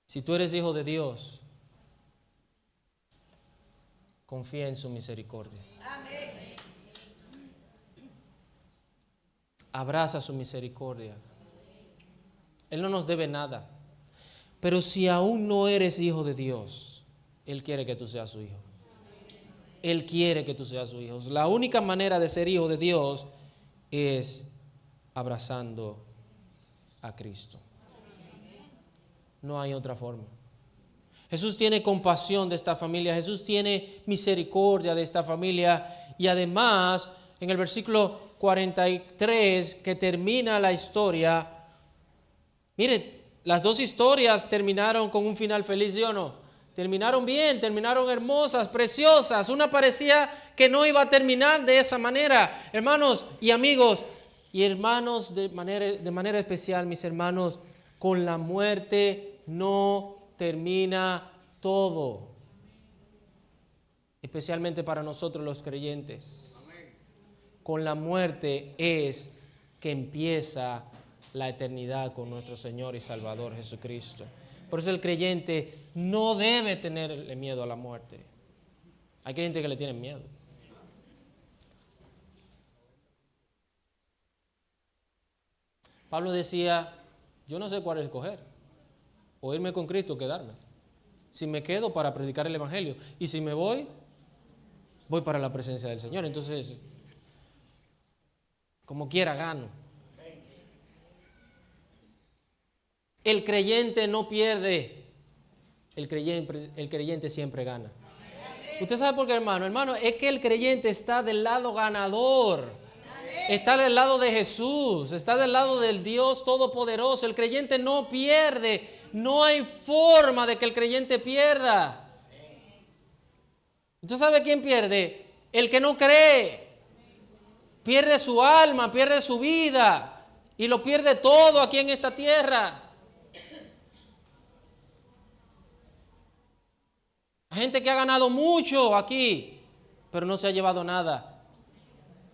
Si tú eres hijo de Dios, confía en su misericordia. Amén. Abraza su misericordia. Él no nos debe nada. Pero si aún no eres hijo de Dios, Él quiere que tú seas su hijo. Él quiere que tú seas su hijo. La única manera de ser hijo de Dios es abrazando a Cristo. No hay otra forma. Jesús tiene compasión de esta familia. Jesús tiene misericordia de esta familia. Y además, en el versículo 43, que termina la historia, miren, las dos historias terminaron con un final feliz, ¿sí o no? Terminaron bien, terminaron hermosas, preciosas. Una parecía que no iba a terminar de esa manera. Hermanos y amigos, y hermanos de manera especial, mis hermanos, con la muerte no termina todo. Especialmente para nosotros los creyentes. Con la muerte es que empieza la eternidad con nuestro Señor y Salvador Jesucristo. Por eso el creyente no debe tenerle miedo a la muerte. Hay creyentes que le tienen miedo. Pablo decía, yo no sé cuál escoger, o irme con Cristo o quedarme. Si me quedo para predicar el Evangelio, y si me voy para la presencia del Señor. Entonces, como quiera gano. El creyente no pierde, el creyente siempre gana. ¿Usted sabe por qué, hermano? Hermano, es que el creyente está del lado ganador. Está del lado de Jesús, está del lado del Dios Todopoderoso. El creyente no pierde, no hay forma de que el creyente pierda. ¿Usted sabe quién pierde? El que no cree. Pierde su alma, pierde su vida y lo pierde todo aquí en esta tierra. Hay gente que ha ganado mucho aquí, pero no se ha llevado nada.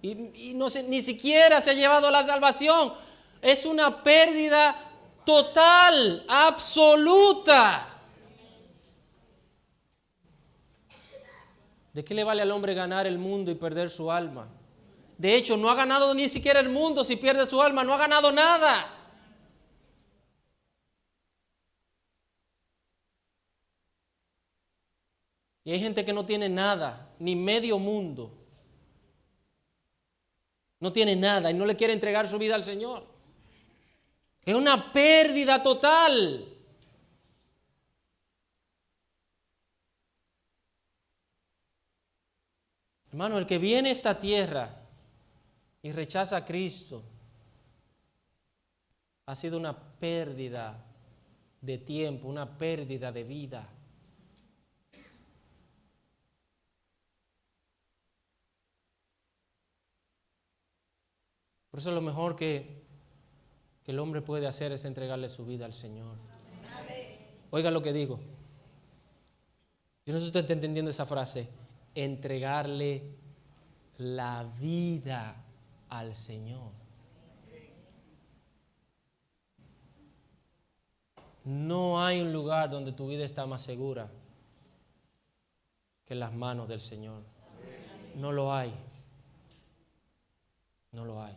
Y no se, ni siquiera se ha llevado la salvación. Es una pérdida total, absoluta. ¿De qué le vale al hombre ganar el mundo y perder su alma? De hecho, no ha ganado ni siquiera el mundo. Si pierde su alma, no ha ganado nada. Y hay gente que no tiene nada, ni medio mundo. No tiene nada y no le quiere entregar su vida al Señor. Es una pérdida total. Hermano, el que viene a esta tierra y rechaza a Cristo ha sido una pérdida de tiempo, una pérdida de vida. Por eso lo mejor que el hombre puede hacer es entregarle su vida al Señor. Oiga lo que digo. Yo no sé si usted está entendiendo esa frase. Entregarle la vida al Señor. No hay un lugar donde tu vida está más segura que en las manos del Señor. No lo hay. No lo hay.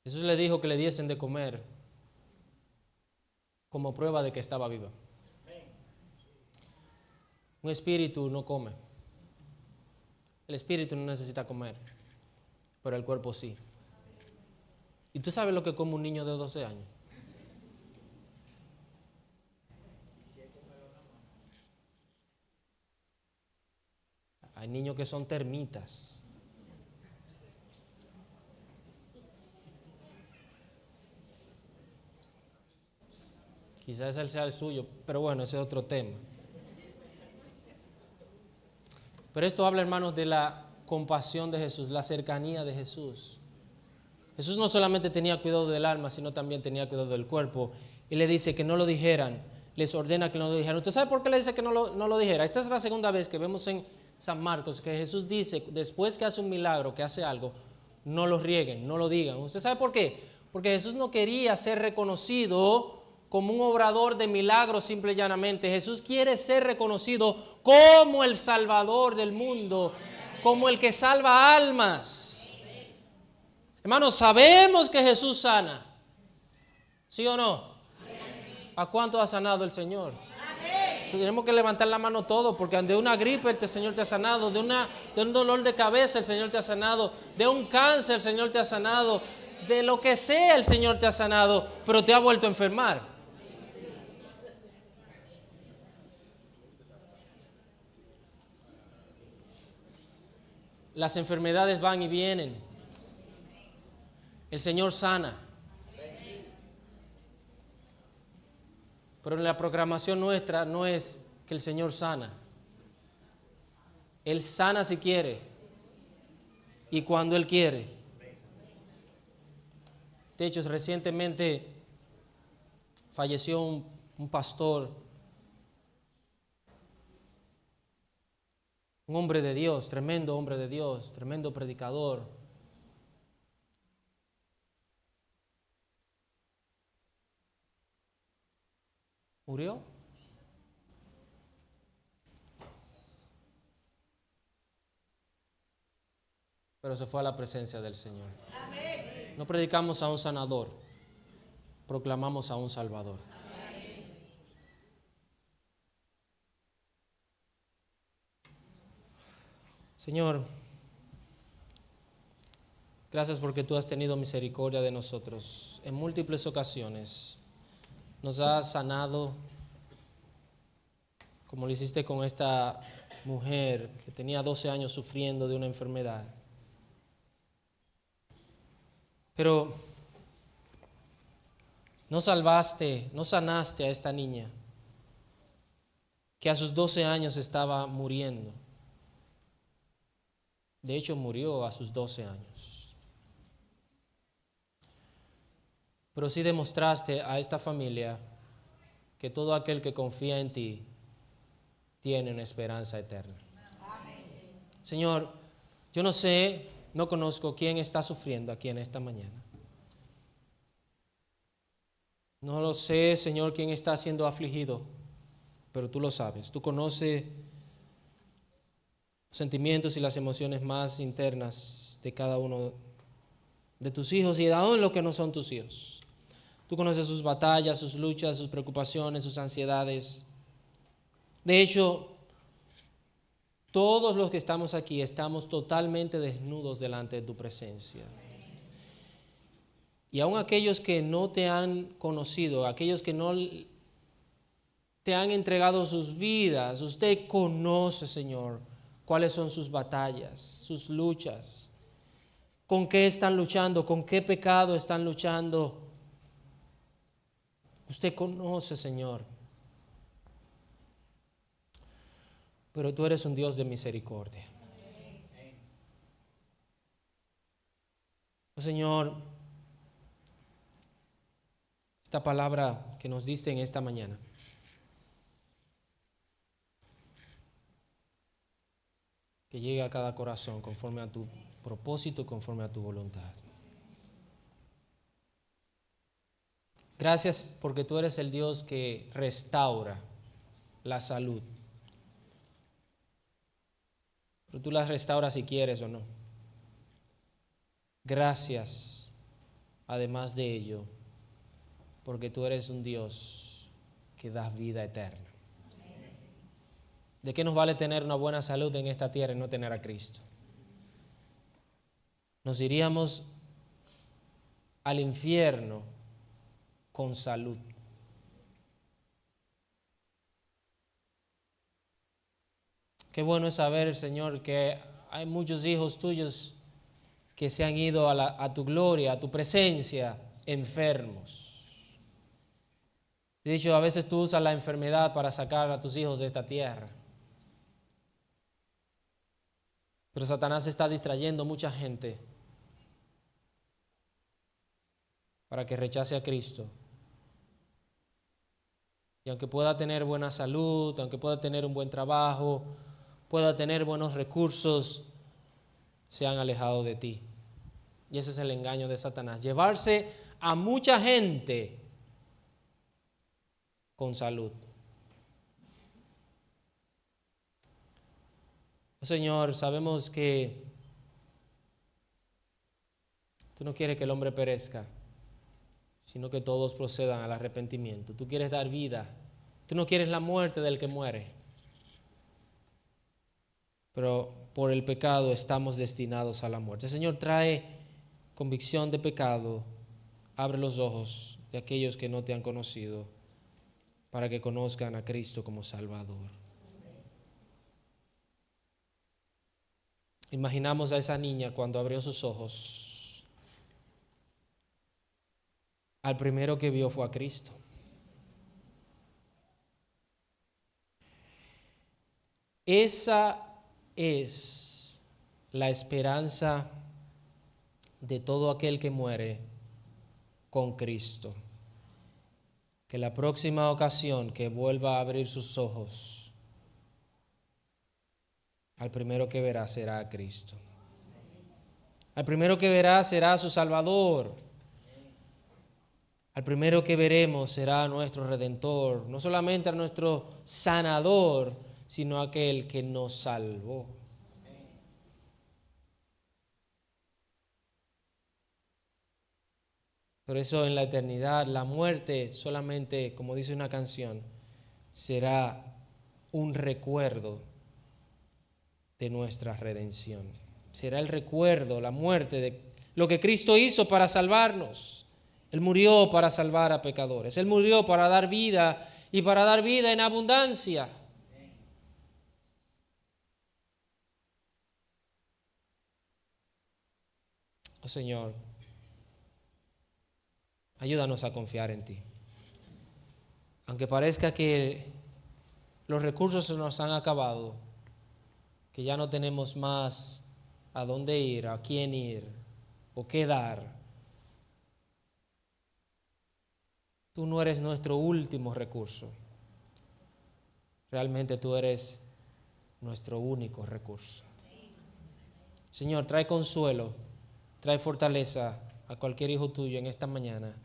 Jesús le dijo que le diesen de comer como prueba de que estaba viva. Un espíritu no come. El espíritu no necesita comer, pero el cuerpo sí. ¿Y tú sabes lo que come un niño de 12 años? Hay niños que son termitas. Quizás ese sea el suyo, pero bueno, ese es otro tema. Pero esto habla, hermanos, de la compasión de Jesús, la cercanía de Jesús. Jesús no solamente tenía cuidado del alma, sino también tenía cuidado del cuerpo. Y le dice que no lo dijeran, les ordena que no lo dijeran. ¿Usted sabe por qué le dice que no lo dijera? Esta es la segunda vez que vemos en San Marcos que Jesús dice, después que hace un milagro, que hace algo, no lo rieguen, no lo digan. ¿Usted sabe por qué? Porque Jesús no quería ser reconocido como un obrador de milagros simple y llanamente. Jesús quiere ser reconocido como el Salvador del mundo, como el que salva almas. Hermanos, sabemos que Jesús sana. ¿Sí o no? ¿A cuánto ha sanado el Señor? Tenemos que levantar la mano todos, porque de una gripe el Señor te ha sanado, de un dolor de cabeza el Señor te ha sanado, de un cáncer el Señor te ha sanado, de lo que sea el Señor te ha sanado, pero te ha vuelto a enfermar. Las enfermedades van y vienen. El Señor sana. Pero en la programación nuestra no es que el Señor sana. Él sana si quiere y cuando Él quiere. De hecho, recientemente falleció un pastor, un hombre de Dios, tremendo hombre de Dios, tremendo predicador. ¿Murió? Pero se fue a la presencia del Señor. Amén. No predicamos a un sanador, proclamamos a un Salvador. Amén. Señor, gracias porque tú has tenido misericordia de nosotros en múltiples ocasiones. Nos has sanado, como lo hiciste con esta mujer que tenía 12 años sufriendo de una enfermedad. Pero no salvaste, no sanaste a esta niña que a sus 12 años estaba muriendo. De hecho, murió a sus 12 años. Pero sí demostraste a esta familia que todo aquel que confía en ti tiene una esperanza eterna. Amén. Señor, yo no sé, no conozco quién está sufriendo aquí en esta mañana. No lo sé, Señor, quién está siendo afligido, pero tú lo sabes. Tú conoces los sentimientos y las emociones más internas de cada uno de tus hijos y aún los que no son tus hijos. Tú conoces sus batallas, sus luchas, sus preocupaciones, sus ansiedades. De hecho, todos los que estamos aquí estamos totalmente desnudos delante de tu presencia. Y aun aquellos que no te han conocido, aquellos que no te han entregado sus vidas, usted conoce, Señor, cuáles son sus batallas, sus luchas, con qué están luchando, con qué pecado están luchando. Usted conoce, Señor. Pero tú eres un Dios de misericordia. Oh, Señor, esta palabra que nos diste en esta mañana, que llegue a cada corazón conforme a tu propósito, conforme a tu voluntad. Gracias porque tú eres el Dios que restaura la salud. Pero tú la restauras si quieres o no. Gracias, además de ello, porque tú eres un Dios que da vida eterna. ¿De qué nos vale tener una buena salud en esta tierra y no tener a Cristo? Nos iríamos al infierno con salud. Qué bueno es saber, Señor, que hay muchos hijos tuyos que se han ido a tu gloria, a tu presencia, enfermos. De hecho, a veces tú usas la enfermedad para sacar a tus hijos de esta tierra. Pero Satanás está distrayendo mucha gente para que rechace a Cristo Y aunque pueda tener buena salud, aunque pueda tener un buen trabajo, pueda tener buenos recursos, se han alejado de ti. Y ese es el engaño de Satanás, llevarse a mucha gente con salud. Señor, sabemos que tú no quieres que el hombre perezca, sino que todos procedan al arrepentimiento. Tú quieres dar vida. Tú no quieres la muerte del que muere. Pero por el pecado estamos destinados a la muerte. Señor, trae convicción de pecado. Abre los ojos de aquellos que no te han conocido para que conozcan a Cristo como Salvador. Imaginamos a esa niña cuando abrió sus ojos. Al primero que vio fue a Cristo. Esa es la esperanza de todo aquel que muere con Cristo. Que la próxima ocasión que vuelva a abrir sus ojos, al primero que verá será a Cristo. Al primero que verá será a su Salvador. Al primero que veremos será a nuestro Redentor, no solamente a nuestro sanador, sino a aquel que nos salvó. Por eso en la eternidad la muerte solamente, como dice una canción, será un recuerdo de nuestra redención. Será el recuerdo, la muerte de lo que Cristo hizo para salvarnos. Él murió para salvar a pecadores. Él murió para dar vida y para dar vida en abundancia. Oh Señor, ayúdanos a confiar en ti. Aunque parezca que los recursos se nos han acabado, que ya no tenemos más a dónde ir, a quién ir o qué dar. Tú no eres nuestro último recurso. Realmente tú eres nuestro único recurso. Señor, trae consuelo, trae fortaleza a cualquier hijo tuyo en esta mañana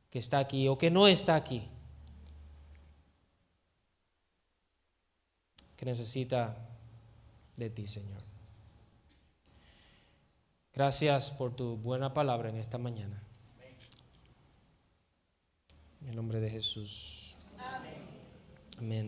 que está aquí o que no está aquí, que necesita de ti, Señor. Gracias por tu buena palabra en esta mañana. En el nombre de Jesús. Amén. Amén.